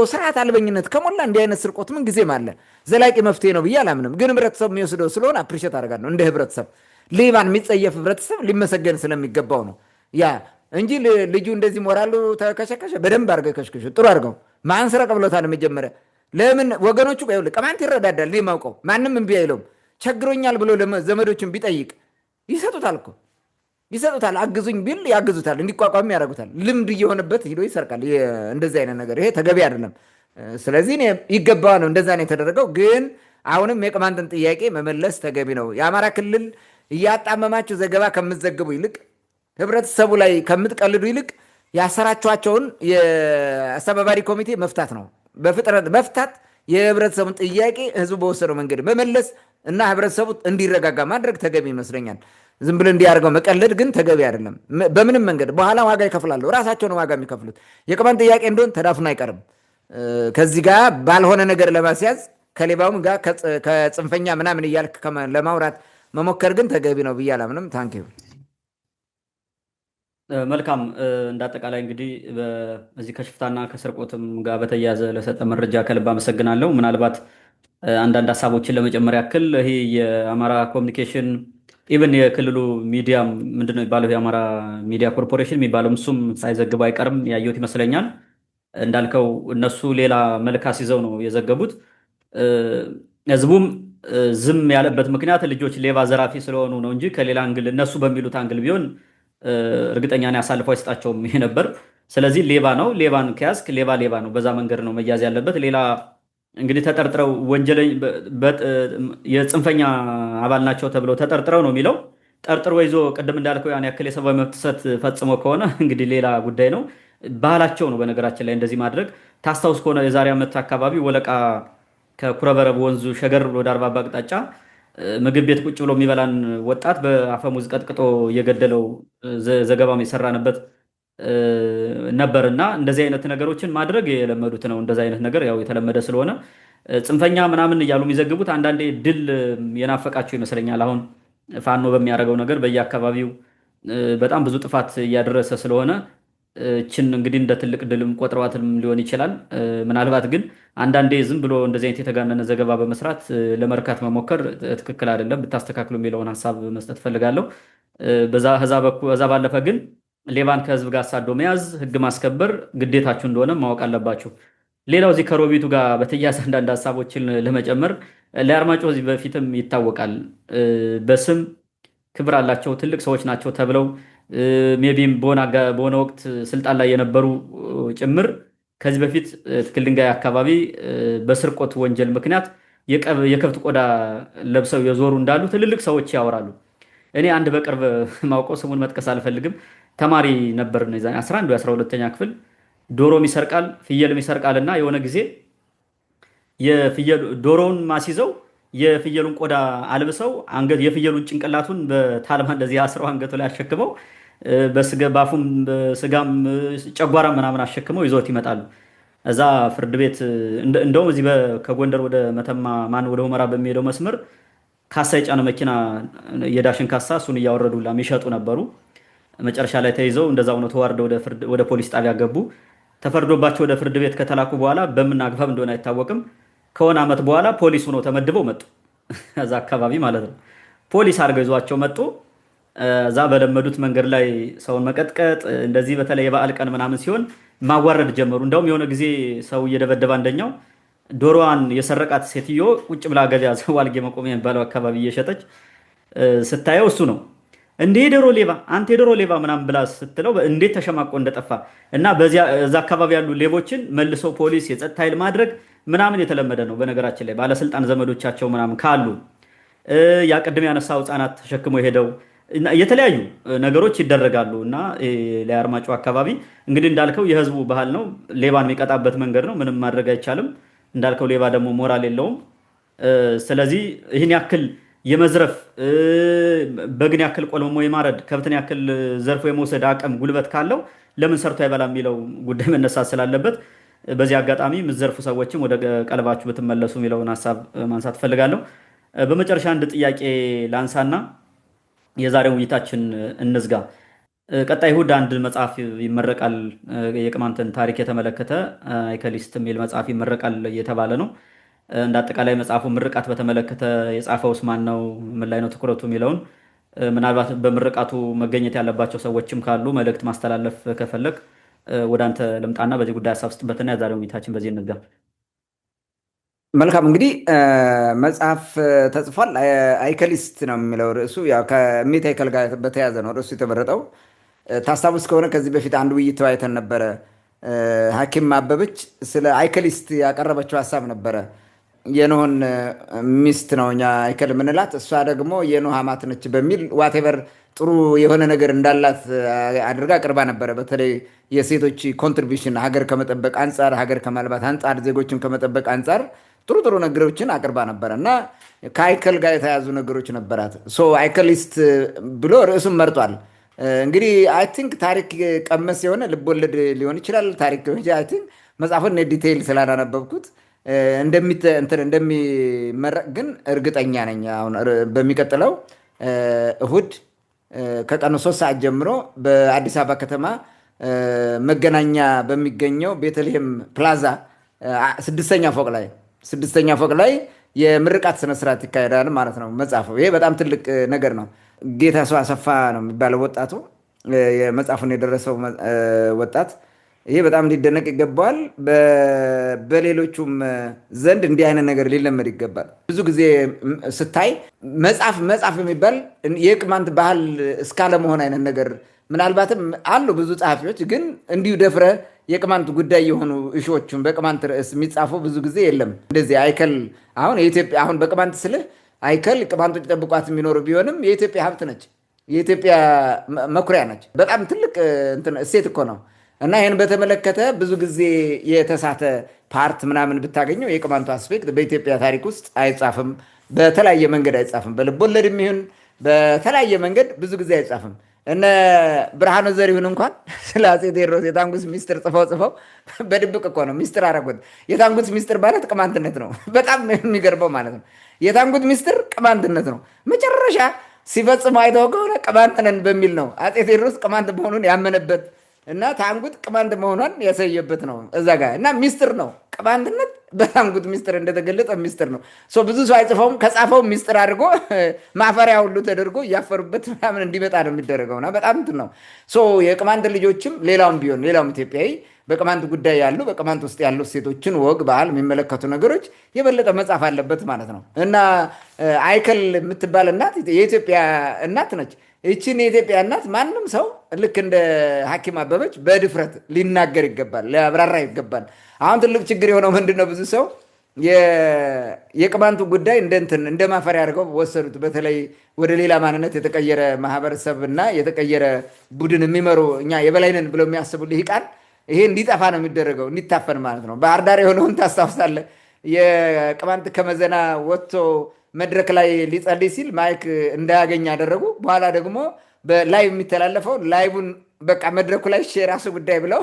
Speaker 2: ስርዓት አልበኝነት ከሞላ እንዲህ አይነት ስርቆት ምን ጊዜም አለ። ዘላቂ መፍትሄ ነው ብዬ አላምንም። ግን ህብረተሰብ የሚወስደው ስለሆነ አፕሪሼት አደርጋለሁ እንደ ህብረተሰብ። ሌባን የሚጸየፍ ህብረተሰብ ሊመሰገን ስለሚገባው ነው ያ እንጂ ልጁ እንደዚህ ሞራሉ ተከሸከሸ። በደንብ አድርገው ከሽከሹ፣ ጥሩ አድርገው ማንስረቅ ብሎታል። መጀመሪያ ለምን ወገኖቹ ቅማንት ይረዳዳል። የማውቀው ማንም እምቢ አይለውም። ቸግሮኛል ብሎ ዘመዶችን ቢጠይቅ ይሰጡታል እኮ ይሰጡታል። አግዙኝ ቢል ያግዙታል፣ እንዲቋቋም ያደርጉታል። ልምድ እየሆነበት ሂዶ ይሰርቃል። እንደዚህ አይነት ነገር ይሄ ተገቢ አይደለም። ስለዚህ ይገባ ነው እንደዛ ነው የተደረገው። ግን አሁንም የቅማንትን ጥያቄ መመለስ ተገቢ ነው። የአማራ ክልል እያጣመማችሁ ዘገባ ከምትዘግቡ ይልቅ ህብረተሰቡ ላይ ከምትቀልዱ ይልቅ ያሰራችኋቸውን የአስተባባሪ ኮሚቴ መፍታት ነው። በፍጥነት መፍታት፣ የህብረተሰቡን ጥያቄ ህዝቡ በወሰነው መንገድ መመለስ እና ህብረተሰቡ እንዲረጋጋ ማድረግ ተገቢ ይመስለኛል። ዝም ብሎ እንዲያደርገው መቀለድ ግን ተገቢ አይደለም። በምንም መንገድ በኋላ ዋጋ ይከፍላሉ። ራሳቸው ነው ዋጋ የሚከፍሉት። የቅማንት ጥያቄ እንደሆን ተዳፍኖ አይቀርም። ከዚህ ጋር ባልሆነ ነገር ለማስያዝ ከሌባውም ጋር ከጽንፈኛ ምናምን እያልክ ለማውራት መሞከር ግን ተገቢ ነው ብዬ አላምንም። ታንኪዩ።
Speaker 1: መልካም። እንዳጠቃላይ እንግዲህ በዚህ ከሽፍታና ከስርቆትም ጋር በተያያዘ ለሰጠ መረጃ ከልብ አመሰግናለሁ። ምናልባት አንዳንድ ሀሳቦችን ለመጨመር ያክል ይሄ የአማራ ኮሚኒኬሽን ኢቨን የክልሉ ሚዲያ ምንድነው የሚባለው የአማራ ሚዲያ ኮርፖሬሽን የሚባለው እሱም ሳይዘግቡ አይቀርም ያየሁት ይመስለኛል። እንዳልከው እነሱ ሌላ መልክ አስይዘው ነው የዘገቡት። ህዝቡም ዝም ያለበት ምክንያት ልጆች ሌባ ዘራፊ ስለሆኑ ነው እንጂ ከሌላ አንግል እነሱ በሚሉት አንግል ቢሆን እርግጠኛ ነኝ አሳልፎ አይሰጣቸውም ይሄ ነበር። ስለዚህ ሌባ ነው፣ ሌባን ከያዝክ ሌባ ነው፣ በዛ መንገድ ነው መያዝ ያለበት። ሌላ እንግዲህ ተጠርጥረው ወንጀለኛ የጽንፈኛ አባል ናቸው ተብለው ተጠርጥረው ነው የሚለው። ጠርጥሮ ይዞ ቅድም እንዳልከው ያን ያክል የሰብአዊ መብት ጥሰት ፈጽሞ ከሆነ እንግዲህ ሌላ ጉዳይ ነው። ባህላቸው ነው በነገራችን ላይ እንደዚህ ማድረግ። ታስታውስ ከሆነ የዛሬ ዓመት አካባቢ ወለቃ ከኩረበረብ ወንዙ ሸገር ብሎ ወደ አርባ አቅጣጫ ምግብ ቤት ቁጭ ብሎ የሚበላን ወጣት በአፈሙዝ ቀጥቅጦ እየገደለው ዘገባም የሰራንበት ነበርና እንደዚህ አይነት ነገሮችን ማድረግ የለመዱት ነው። እንደዚህ አይነት ነገር ያው የተለመደ ስለሆነ ጽንፈኛ ምናምን እያሉ የሚዘግቡት አንዳንዴ ድል የናፈቃቸው ይመስለኛል። አሁን ፋኖ በሚያደርገው ነገር በየአካባቢው በጣም ብዙ ጥፋት እያደረሰ ስለሆነ እችን እንግዲህ እንደ ትልቅ ድልም ቆጥረዋትም ሊሆን ይችላል። ምናልባት ግን አንዳንዴ ዝም ብሎ እንደዚህ አይነት የተጋነነ ዘገባ በመስራት ለመርካት መሞከር ትክክል አይደለም፣ ብታስተካክሉ የሚለውን ሀሳብ መስጠት ፈልጋለሁ። በዛ ባለፈ ግን ሌባን ከህዝብ ጋር አሳዶ መያዝ፣ ህግ ማስከበር ግዴታችሁ እንደሆነ ማወቅ አለባችሁ። ሌላው እዚህ ከሮቢቱ ጋር በተያያዘ አንዳንድ ሀሳቦችን ለመጨመር ለአርማጭሆ እዚህ በፊትም ይታወቃል በስም ክብር አላቸው ትልቅ ሰዎች ናቸው ተብለው ሜቢም በሆነ ወቅት ስልጣን ላይ የነበሩ ጭምር ከዚህ በፊት ትክል ድንጋይ አካባቢ በስርቆት ወንጀል ምክንያት የከብት ቆዳ ለብሰው የዞሩ እንዳሉ ትልልቅ ሰዎች ያወራሉ። እኔ አንድ በቅርብ ማውቀው ስሙን መጥቀስ አልፈልግም ተማሪ ነበር ነው 11 ወይ 12ኛ ክፍል ዶሮም ይሰርቃል ፍየልም ይሰርቃል እና የሆነ ጊዜ ዶሮውን ማስይዘው የፍየሉን ቆዳ አልብሰው የፍየሉን ጭንቅላቱን በታልማ እንደዚህ አስረው አንገቱ ላይ አሸክመው ባፉም በስጋም ጨጓራ ምናምን አሸክመው ይዞት ይመጣሉ። እዛ ፍርድ ቤት እንደውም እዚህ ከጎንደር ወደ መተማ ወደ ሁመራ በሚሄደው መስመር ካሳ የጫነ መኪና የዳሽን ካሳ እሱን እያወረዱላ የሚሸጡ ነበሩ። መጨረሻ ላይ ተይዘው እንደዛው ነው ተዋርደው ወደ ፖሊስ ጣቢያ ገቡ። ተፈርዶባቸው ወደ ፍርድ ቤት ከተላኩ በኋላ በምን አግባብ እንደሆነ አይታወቅም ከሆነ ዓመት በኋላ ፖሊስ ሆነው ተመድበው መጡ። እዛ አካባቢ ማለት ነው ፖሊስ አድርገው ይዟቸው መጡ። እዛ በለመዱት መንገድ ላይ ሰውን መቀጥቀጥ እንደዚህ በተለይ የበዓል ቀን ምናምን ሲሆን ማዋረድ ጀመሩ። እንደውም የሆነ ጊዜ ሰው እየደበደበ አንደኛው ዶሮዋን የሰረቃት ሴትዮ ቁጭ ብላ ገበያ ዋልጌ መቆሚያ የሚባለው አካባቢ እየሸጠች ስታየው እሱ ነው እንዴ ዶሮ ሌባ አንተ ዶሮ ሌባ ምናምን ብላ ስትለው እንዴት ተሸማቆ እንደጠፋ እና እዛ አካባቢ ያሉ ሌቦችን መልሶ ፖሊስ የጸጥታ ኃይል ማድረግ ምናምን የተለመደ ነው። በነገራችን ላይ ባለስልጣን ዘመዶቻቸው ምናምን ካሉ ያ ቅድም ያነሳው ህፃናት ተሸክሞ ሄደው የተለያዩ ነገሮች ይደረጋሉ እና ለአርማጭሆ አካባቢ እንግዲህ እንዳልከው የህዝቡ ባህል ነው። ሌባን የሚቀጣበት መንገድ ነው። ምንም ማድረግ አይቻልም። እንዳልከው ሌባ ደግሞ ሞራል የለውም። ስለዚህ ይህን ያክል የመዝረፍ በግን ያክል ቆልሞ የማረድ ከብትን ያክል ዘርፎ የመውሰድ አቅም ጉልበት ካለው ለምን ሰርቶ አይበላም የሚለው ጉዳይ መነሳት ስላለበት በዚህ አጋጣሚ የምትዘርፉ ሰዎችም ወደ ቀልባችሁ ብትመለሱ የሚለውን ሀሳብ ማንሳት ፈልጋለሁ። በመጨረሻ አንድ ጥያቄ ላንሳና የዛሬው ውይይታችን እንዝጋ። ቀጣይ እሑድ አንድ መጽሐፍ ይመረቃል። የቅማንትን ታሪክ የተመለከተ አይከሊስት የሚል መጽሐፍ ይመረቃል እየተባለ ነው። እንደ አጠቃላይ መጽሐፉ ምርቃት በተመለከተ የጻፈውስ ማን ነው፣ ምን ላይ ነው ትኩረቱ የሚለውን ምናልባት በምርቃቱ መገኘት ያለባቸው ሰዎችም ካሉ መልእክት ማስተላለፍ ከፈለግ ወደ አንተ ልምጣና በዚህ ጉዳይ ሀሳብ ስጥበትና የዛሬው ውይይታችን በዚህ እንዝጋ።
Speaker 2: መልካም እንግዲህ መጽሐፍ ተጽፏል። አይከሊስት ነው የሚለው ርዕሱ። ያው ከእሜት አይከል ጋር በተያያዘ ነው ርዕሱ የተመረጠው። ታስታውስ ከሆነ ከዚህ በፊት አንድ ውይይት ተወያይተን ነበረ። ሐኪም አበበች ስለ አይከሊስት ያቀረበችው ሀሳብ ነበረ። የኖህን ሚስት ነው እኛ አይከል የምንላት፣ እሷ ደግሞ የኖህ አማት ነች በሚል ዋቴቨር ጥሩ የሆነ ነገር እንዳላት አድርጋ አቅርባ ነበረ። በተለይ የሴቶች ኮንትሪቢሽን ሀገር ከመጠበቅ አንጻር፣ ሀገር ከማልባት አንጻር፣ ዜጎችን ከመጠበቅ አንጻር ጥሩ ጥሩ ነገሮችን አቅርባ ነበረ እና ከአይከል ጋር የተያዙ ነገሮች ነበራት። አይከሊስት ብሎ ርዕሱን መርጧል። እንግዲህ አይ ቲንክ ታሪክ ቀመስ የሆነ ልቦለድ ሊሆን ይችላል። ታሪክ አይ ቲንክ መጽሐፉን ዲቴይል ስላላነበብኩት እንደሚመረቅ ግን እርግጠኛ ነኝ። አሁን በሚቀጥለው እሁድ ከቀኑ 3 ሰዓት ጀምሮ በአዲስ አበባ ከተማ መገናኛ በሚገኘው ቤተልሔም ፕላዛ ስድስተኛ ፎቅ ላይ የምርቃት ስነስርዓት ይካሄዳል ማለት ነው። መጽሐፉ ይሄ በጣም ትልቅ ነገር ነው። ጌታሰው አሰፋ ነው የሚባለው ወጣቱ፣ የመጽሐፉን የደረሰው ወጣት። ይሄ በጣም ሊደነቅ ይገባዋል። በሌሎቹም ዘንድ እንዲህ አይነት ነገር ሊለመድ ይገባል። ብዙ ጊዜ ስታይ መጽሐፍ የሚባል የቅማንት ባህል እስካለመሆን አይነት ነገር ምናልባትም አሉ ብዙ ጸሐፊዎች፣ ግን እንዲሁ ደፍረ የቅማንት ጉዳይ የሆኑ እሾዎቹን በቅማንት ርዕስ የሚጻፉ ብዙ ጊዜ የለም። እንደዚህ አይከል አሁን የኢትዮጵያ አሁን በቅማንት ስልህ አይከል ቅማንቶች ጠብቋት የሚኖሩ ቢሆንም የኢትዮጵያ ሀብት ነች፣ የኢትዮጵያ መኩሪያ ነች። በጣም ትልቅ እሴት እኮ ነው። እና ይህን በተመለከተ ብዙ ጊዜ የተሳተ ፓርት ምናምን ብታገኘው የቅማንቱ አስፔክት በኢትዮጵያ ታሪክ ውስጥ አይጻፍም። በተለያየ መንገድ አይጻፍም። በልቦለድ የሚሆን በተለያየ መንገድ ብዙ ጊዜ አይጻፍም። እነ ብርሃኑ ዘሪሁን እንኳን ስለ አፄ ቴዎድሮስ የታንጉስ ሚስጥር ጽፈው በድብቅ እኮ ነው ሚስጥር አደረጉት። የታንጉስ ሚስጥር ማለት ቅማንትነት ነው። በጣም የሚገርመው ማለት ነው። የታንጉት ሚስጥር ቅማንትነት ነው። መጨረሻ ሲፈጽሙ አይተው ከሆነ ቅማንት ነን በሚል ነው አፄ ቴዎድሮስ ቅማንት መሆኑን ያመነበት እና ታንጉት ቅማንት መሆኗን ያሳየበት ነው እዛ ጋር። እና ሚስጥር ነው ቅማንትነት በታንጉት ሚስጥር እንደተገለጠ ሚስጥር ነው። ብዙ ሰው አይጽፈውም። ከጻፈው ሚስጥር አድርጎ ማፈሪያ ሁሉ ተደርጎ እያፈሩበት ምናምን እንዲመጣ ነው የሚደረገው። እና በጣም እንትን ነው። የቅማንት ልጆችም ሌላውም ቢሆን ሌላውም ኢትዮጵያዊ በቅማንት ጉዳይ ያሉ በቅማንት ውስጥ ያሉ ሴቶችን ወግ፣ ባህል የሚመለከቱ ነገሮች የበለጠ መጻፍ አለበት ማለት ነው። እና አይከል የምትባል እናት የኢትዮጵያ እናት ነች። ይችን የኢትዮጵያ እናት ማንም ሰው ልክ እንደ ሐኪም አበበች በድፍረት ሊናገር ይገባል፣ ሊያብራራ ይገባል። አሁን ትልቅ ችግር የሆነው ምንድነው? ብዙ ሰው የቅማንቱ ጉዳይ እንደ ማፈሪያ አድርገው ወሰዱት። በተለይ ወደ ሌላ ማንነት የተቀየረ ማህበረሰብ እና የተቀየረ ቡድን የሚመሩ እኛ የበላይነን ብለው የሚያስቡ ልሂቃን ይሄ እንዲጠፋ ነው የሚደረገው፣ እንዲታፈን ማለት ነው። ባህር ዳር የሆነውን ታስታውሳለህ? የቅማንት ከመዘና ወጥቶ መድረክ ላይ ሊጸልይ ሲል ማይክ እንዳያገኝ ያደረጉ። በኋላ ደግሞ በላይቭ የሚተላለፈው ላይቡን በቃ መድረኩ ላይ የራሱ ጉዳይ ብለው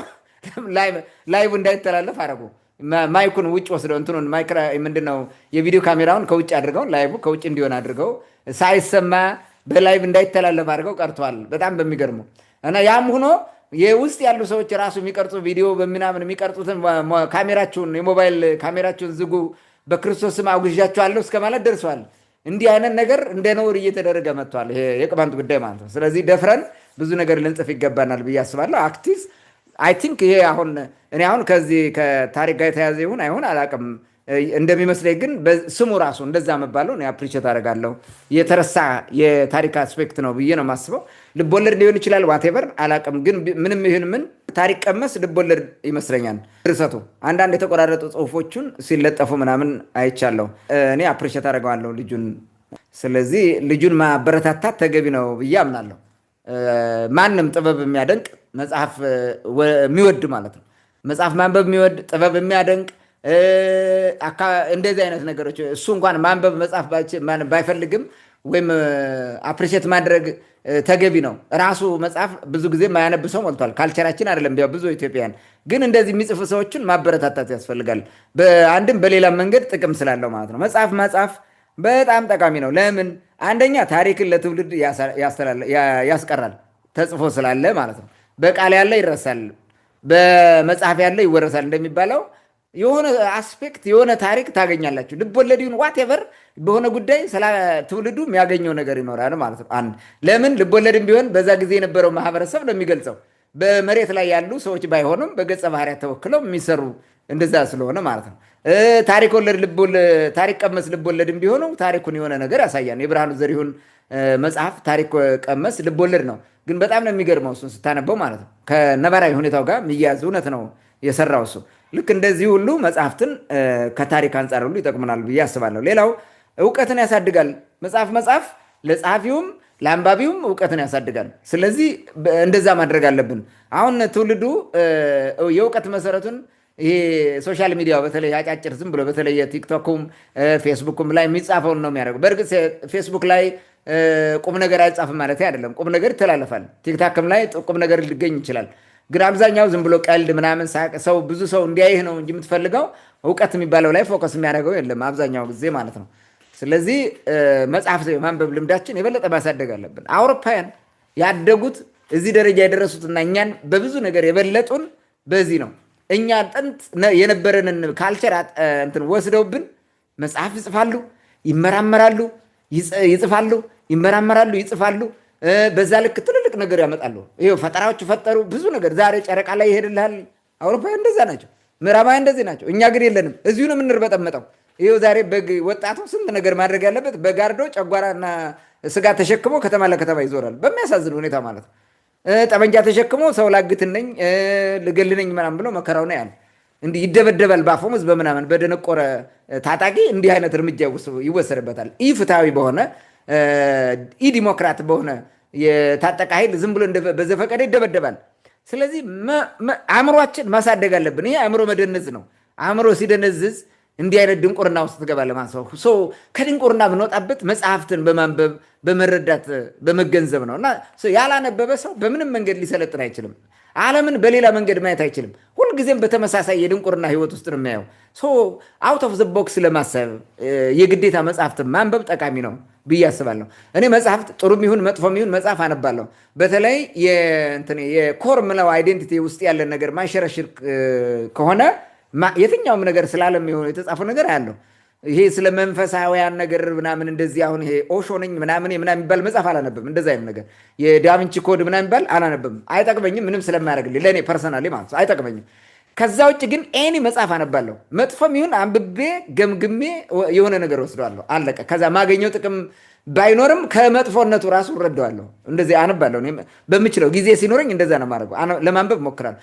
Speaker 2: ላይቡ እንዳይተላለፍ አደረጉ። ማይኩን ውጭ ወስደው እንትኑን ምንድነው የቪዲዮ ካሜራውን ከውጭ አድርገው ላይቡ ከውጭ እንዲሆን አድርገው ሳይሰማ በላይቭ እንዳይተላለፍ አድርገው ቀርተዋል። በጣም በሚገርመው እና ያም ሆኖ የውስጥ ያሉ ሰዎች ራሱ የሚቀርጹ ቪዲዮ በምናምን የሚቀርጹትን ካሜራችሁን የሞባይል ካሜራችሁን ዝጉ፣ በክርስቶስ ስም አውግዣችኋለሁ እስከ ማለት ደርሰዋል። እንዲህ አይነት ነገር እንደ ነውር እየተደረገ መጥቷል። ይሄ የቅማንት ጉዳይ ማለት ነው። ስለዚህ ደፍረን ብዙ ነገር ልንጽፍ ይገባናል ብዬ አስባለሁ። አክቲቭ አይ ቲንክ ይሄ እኔ አሁን ከዚህ ከታሪክ ጋር የተያዘ ይሁን አይሁን አላውቅም። እንደሚመስለኝ ግን ስሙ ራሱ እንደዛ መባለው እኔ አፕሪሼት አደርጋለሁ። የተረሳ የታሪክ አስፔክት ነው ብዬ ነው የማስበው። ልቦለድ ሊሆን ይችላል ዋቴቨር አላውቅም። ግን ምንም ይሁን ምን ታሪክ ቀመስ ልቦለድ ይመስለኛል ድርሰቱ። አንዳንድ የተቆራረጡ ጽሁፎቹን ሲለጠፉ ምናምን አይቻለሁ። እኔ አፕሪሼት አደርገዋለሁ ልጁን። ስለዚህ ልጁን ማበረታታት ተገቢ ነው ብዬ አምናለሁ። ማንም ጥበብ የሚያደንቅ መጽሐፍ የሚወድ ማለት ነው። መጽሐፍ ማንበብ የሚወድ ጥበብ የሚያደንቅ እንደዚህ አይነት ነገሮች እሱ እንኳን ማንበብ መጽሐፍ ባይፈልግም ወይም አፕሪሼት ማድረግ ተገቢ ነው። ራሱ መጽሐፍ ብዙ ጊዜ ማያነብ ሰው ሞልቷል። ካልቸራችን አይደለም ብዙ ኢትዮጵያውያን ግን እንደዚህ የሚጽፉ ሰዎችን ማበረታታት ያስፈልጋል። በአንድም በሌላ መንገድ ጥቅም ስላለው ማለት ነው። መጽሐፍ በጣም ጠቃሚ ነው። ለምን? አንደኛ ታሪክን ለትውልድ ያስቀራል፣ ተጽፎ ስላለ ማለት ነው። በቃል ያለ ይረሳል፣ በመጽሐፍ ያለ ይወረሳል እንደሚባለው የሆነ አስፔክት የሆነ ታሪክ ታገኛላችሁ። ልቦለድ ይሁን ዋቴቨር በሆነ ጉዳይ ትውልዱ የሚያገኘው ነገር ይኖራል ማለት ነው። አንድ ለምን ልቦለድም ቢሆን በዛ ጊዜ የነበረው ማህበረሰብ ነው የሚገልጸው። በመሬት ላይ ያሉ ሰዎች ባይሆኑም በገጸ ባህሪያት ተወክለው የሚሰሩ እንደዛ ስለሆነ ማለት ነው። ታሪክ ወለድ ታሪክ ቀመስ ልቦለድም ቢሆኑ ታሪኩን የሆነ ነገር ያሳያል። የብርሃኑ ዘሪሁን መጽሐፍ ታሪክ ቀመስ ልቦለድ ነው፣ ግን በጣም ነው የሚገርመው እሱን ስታነበው ማለት ነው። ከነባራዊ ሁኔታው ጋር የሚያዝ እውነት ነው የሰራው እሱ። ልክ እንደዚህ ሁሉ መጽሐፍትን ከታሪክ አንጻር ሁሉ ይጠቅሙናል ብዬ አስባለሁ። ሌላው እውቀትን ያሳድጋል። መጽሐፍ ለጸሐፊውም ለአንባቢውም እውቀትን ያሳድጋል። ስለዚህ እንደዛ ማድረግ አለብን። አሁን ትውልዱ የእውቀት መሰረቱን ይሄ ሶሻል ሚዲያው በተለይ አጫጭር ዝም ብሎ በተለይ ቲክቶኩም ፌስቡኩም ላይ የሚጻፈውን ነው የሚያደርገው። በእርግጥ ፌስቡክ ላይ ቁም ነገር አይጻፍም ማለት አይደለም። ቁም ነገር ይተላለፋል። ቲክታክም ላይ ቁም ነገር ሊገኝ ይችላል። ግን አብዛኛው ዝም ብሎ ቀልድ ምናምን ሰው ብዙ ሰው እንዲያይህ ነው እንጂ የምትፈልገው እውቀት የሚባለው ላይ ፎከስ የሚያደርገው የለም አብዛኛው ጊዜ ማለት ነው። ስለዚህ መጽሐፍ የማንበብ ልምዳችን የበለጠ ማሳደግ አለብን። አውሮፓውያን ያደጉት እዚህ ደረጃ የደረሱትና እኛን በብዙ ነገር የበለጡን በዚህ ነው። እኛ ጥንት የነበረንን ካልቸር እንትን ወስደውብን መጽሐፍ ይጽፋሉ፣ ይመራመራሉ፣ ይጽፋሉ፣ ይመራመራሉ፣ ይጽፋሉ። በዛ ልክ ትልልቅ ነገር ያመጣሉ። ይኸው ፈጠራዎች ፈጠሩ ብዙ ነገር። ዛሬ ጨረቃ ላይ ይሄድልሃል። አውሮፓውያን እንደዛ ናቸው፣ ምዕራባውያን እንደዚህ ናቸው። እኛ ግን የለንም፣ እዚሁ ነው የምንርበጠመጠው። ይኸው ዛሬ ወጣቱ ስንት ነገር ማድረግ ያለበት በጋርዶ ጨጓራና ስጋ ተሸክሞ ከተማ ለከተማ ይዞራል፣ በሚያሳዝን ሁኔታ ማለት ነው። ጠመንጃ ተሸክሞ ሰው ላግትነኝ ልገልነኝ ምናምን ብሎ መከራው ነው ያለ። እንዲህ ይደበደባል፣ በአፈሙዝ በምናምን በደነቆረ ታጣቂ እንዲህ አይነት እርምጃ ይወሰድበታል። ኢ ፍትሐዊ በሆነ ኢ ዲሞክራት በሆነ የታጠቀ ኃይል ዝም ብሎ በዘፈቀደ ይደበደባል። ስለዚህ አእምሯችን ማሳደግ አለብን። ይሄ አእምሮ መደነዝ ነው። አእምሮ ሲደነዝዝ እንዲህ አይነት ድንቁርና ውስጥ ትገባለህ ማለት ነው። ከድንቁርና ብንወጣበት መጽሐፍትን በማንበብ በመረዳት በመገንዘብ ነው። እና ያላነበበ ሰው በምንም መንገድ ሊሰለጥን አይችልም። ዓለምን በሌላ መንገድ ማየት አይችልም። ሁልጊዜም በተመሳሳይ የድንቁርና ህይወት ውስጥ ነው የሚያየው። አውት ኦፍ ዘ ቦክስ ለማሰብ የግዴታ መጽሐፍትን ማንበብ ጠቃሚ ነው ብዬ አስባለሁ። እኔ መጽሐፍት ጥሩም ይሁን መጥፎም ይሁን መጽሐፍ አነባለሁ። በተለይ የኮር ምለው አይዴንቲቲ ውስጥ ያለን ነገር ማንሸረሽር ከሆነ የትኛውም ነገር ስላለም የሆነ የተጻፈው ነገር አያለው። ይሄ ስለ መንፈሳዊያን ነገር ምናምን እንደዚህ አሁን ይሄ ኦሾ ነኝ ምናምን የሚባል መጽሐፍ አላነብም። እንደዚ አይነት ነገር የዳቪንቺ ኮድ ምናምን የሚባል አላነብም። አይጠቅመኝም፣ ምንም ስለማያደርግልኝ ለእኔ ፐርሰናሊ ማለት አይጠቅመኝም። ከዛ ውጭ ግን ኤኒ መጽሐፍ አነባለሁ። መጥፎም ይሁን አንብቤ ገምግሜ የሆነ ነገር ወስደዋለሁ፣ አለቀ። ከዛ ማገኘው ጥቅም ባይኖርም ከመጥፎነቱ ራሱ እረዳዋለሁ። እንደዚህ አነባለሁ። በምችለው ጊዜ ሲኖረኝ እንደዛ ነው የማደርገው። ለማንበብ እሞክራለሁ።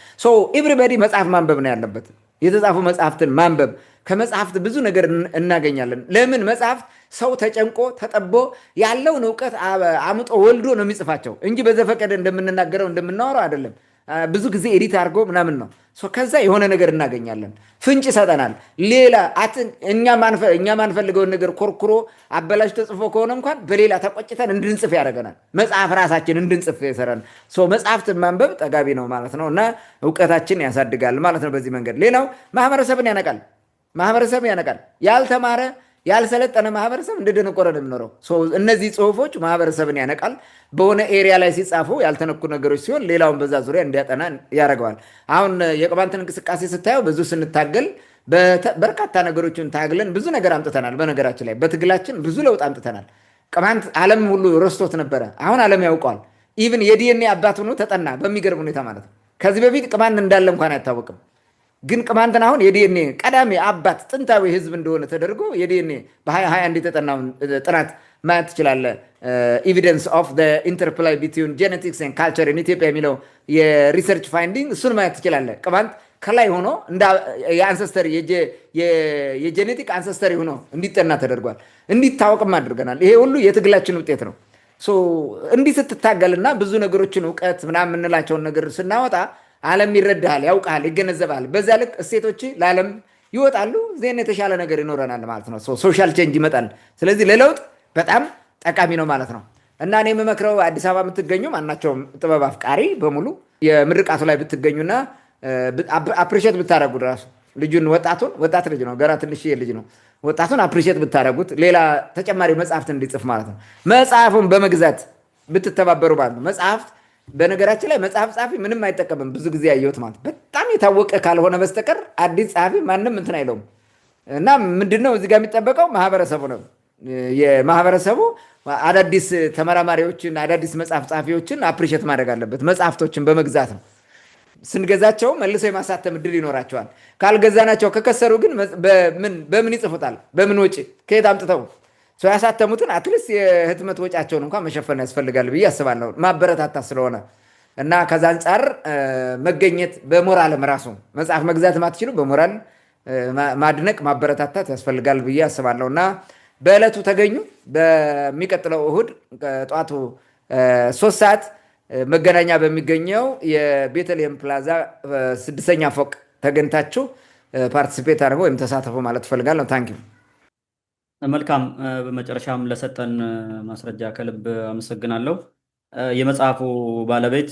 Speaker 2: ኤቭሪባዲ መጽሐፍ ማንበብ ነው ያለበት። የተጻፉ መጽሐፍትን ማንበብ፣ ከመጽሐፍት ብዙ ነገር እናገኛለን። ለምን መጽሐፍት ሰው ተጨንቆ ተጠቦ ያለውን እውቀት አምጦ ወልዶ ነው የሚጽፋቸው እንጂ በዘፈቀደ እንደምንናገረው እንደምናወራው አይደለም። ብዙ ጊዜ ኤዲት አድርጎ ምናምን ነው። ከዛ የሆነ ነገር እናገኛለን፣ ፍንጭ ይሰጠናል። ሌላ እኛ ማንፈልገውን ነገር ኮርኩሮ አበላሽ ተጽፎ ከሆነ እንኳን በሌላ ተቆጭተን እንድንጽፍ ያደርገናል። መጽሐፍ ራሳችን እንድንጽፍ ይሰራል። መጽሐፍትን ማንበብ ጠቃሚ ነው ማለት ነው እና እውቀታችን ያሳድጋል ማለት ነው በዚህ መንገድ። ሌላው ማህበረሰብን ያነቃል። ያልተማረ ያልሰለጠነ ማህበረሰብ እንደደነቆረ ነው የሚኖረው። እነዚህ ጽሁፎች ማህበረሰብን ያነቃል። በሆነ ኤሪያ ላይ ሲጻፉ ያልተነኩ ነገሮች ሲሆን ሌላውን በዛ ዙሪያ እንዲያጠና ያደርገዋል። አሁን የቅማንትን እንቅስቃሴ ስታየው ብዙ ስንታገል በርካታ ነገሮችን ታግለን ብዙ ነገር አምጥተናል። በነገራችን ላይ በትግላችን ብዙ ለውጥ አምጥተናል። ቅማንት ዓለም ሁሉ ረስቶት ነበረ። አሁን ዓለም ያውቀዋል። ኢቭን የዲኤንኤ አባት ሆኖ ተጠና በሚገርም ሁኔታ ማለት ነው። ከዚህ በፊት ቅማንት እንዳለ እንኳን አይታወቅም። ግን ቅማንትን አሁን የዲኤንኤ ቀዳሚ አባት ጥንታዊ ህዝብ እንደሆነ ተደርጎ የዲኤንኤ በ2021 የተጠናውን ጥናት ማየት ትችላለህ። ኤቪደንስ ኦፍ ኢንተርፕላይ ቢትዊን ጄኔቲክስ ኤንድ ካልቸር ኢን ኢትዮጵያ የሚለው የሪሰርች ፋይንዲንግ እሱን ማየት ትችላለህ። ቅማንት ከላይ ሆኖ የአንሰስተሪ የጄኔቲክ አንሰስተሪ ሆኖ እንዲጠና ተደርጓል። እንዲታወቅም አድርገናል። ይሄ ሁሉ የትግላችን ውጤት ነው። እንዲህ ስትታገልና ብዙ ነገሮችን እውቀት ምናምን የምንላቸውን ነገር ስናወጣ ዓለም ይረዳሃል፣ ያውቃል፣ ይገነዘባል። በዛ ልክ እሴቶች ለዓለም ይወጣሉ። ዜና የተሻለ ነገር ይኖረናል ማለት ነው። ሶሻል ቼንጅ ይመጣል። ስለዚህ ለለውጥ በጣም ጠቃሚ ነው ማለት ነው እና እኔ የምመክረው አዲስ አበባ የምትገኙ ማናቸውም ጥበብ አፍቃሪ በሙሉ የምርቃቱ ላይ ብትገኙና አፕሪሼት ብታደረጉ ራሱ ልጁን ወጣት ልጅ ነው፣ ገና ትንሽዬ ልጅ ነው። ወጣቱን አፕሪሼት ብታደረጉት ሌላ ተጨማሪ መጽሐፍት እንዲጽፍ ማለት ነው። መጽሐፉን በመግዛት ብትተባበሩ ማለት ነው። መጽሐፍት በነገራችን ላይ መጽሐፍ ጸሐፊ ምንም አይጠቀምም። ብዙ ጊዜ ያየሁት ማለት በጣም የታወቀ ካልሆነ በስተቀር አዲስ ጸሐፊ ማንም እንትን አይለውም። እና ምንድነው እዚህ ጋር የሚጠበቀው ማህበረሰቡ ነው። የማህበረሰቡ አዳዲስ ተመራማሪዎችን አዳዲስ መጽሐፍ ጸሐፊዎችን አፕሪሼት ማድረግ አለበት። መጽሐፍቶችን በመግዛት ነው። ስንገዛቸው መልሰው የማሳተም እድል ይኖራቸዋል። ካልገዛናቸው ከከሰሩ ግን በምን ይጽፉታል? በምን ወጪ ከየት አምጥተው ሰው ያሳተሙትን አትሊስት የህትመት ወጫቸውን እንኳን መሸፈን ያስፈልጋል ብዬ አስባለሁ። ማበረታታ ስለሆነ እና ከዛ አንጻር መገኘት በሞራልም ራሱ መጽሐፍ መግዛት ማትችሉ በሞራል ማድነቅ ማበረታታት ያስፈልጋል ብዬ አስባለሁ። እና በዕለቱ ተገኙ። በሚቀጥለው እሁድ ጠዋቱ 3 ሰዓት መገናኛ በሚገኘው የቤተልሔም ፕላዛ 6ኛ ፎቅ ተገኝታችሁ ፓርቲሲፔት አድርገው ወይም ተሳተፉ ማለት እፈልጋለሁ። ታንኪ
Speaker 1: መልካም። በመጨረሻም ለሰጠን ማስረጃ ከልብ አመሰግናለሁ። የመጽሐፉ ባለቤት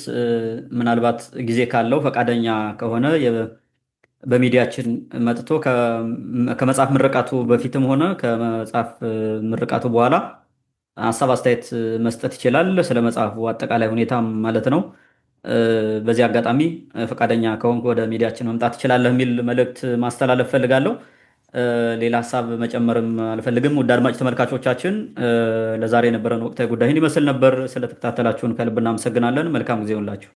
Speaker 1: ምናልባት ጊዜ ካለው ፈቃደኛ ከሆነ በሚዲያችን መጥቶ ከመጽሐፍ ምርቃቱ በፊትም ሆነ ከመጽሐፍ ምርቃቱ በኋላ ሀሳብ አስተያየት መስጠት ይችላል፣ ስለ መጽሐፉ አጠቃላይ ሁኔታ ማለት ነው። በዚህ አጋጣሚ ፈቃደኛ ከሆንክ ወደ ሚዲያችን መምጣት ትችላለህ የሚል መልእክት ማስተላለፍ ፈልጋለሁ። ሌላ ሀሳብ መጨመርም አልፈልግም። ውድ አድማጭ ተመልካቾቻችን ለዛሬ የነበረን ወቅታዊ ጉዳይ ይህን ይመስል ነበር። ስለተከታተላችሁን ከልብ እናመሰግናለን። መልካም ጊዜ ይሁንላችሁ።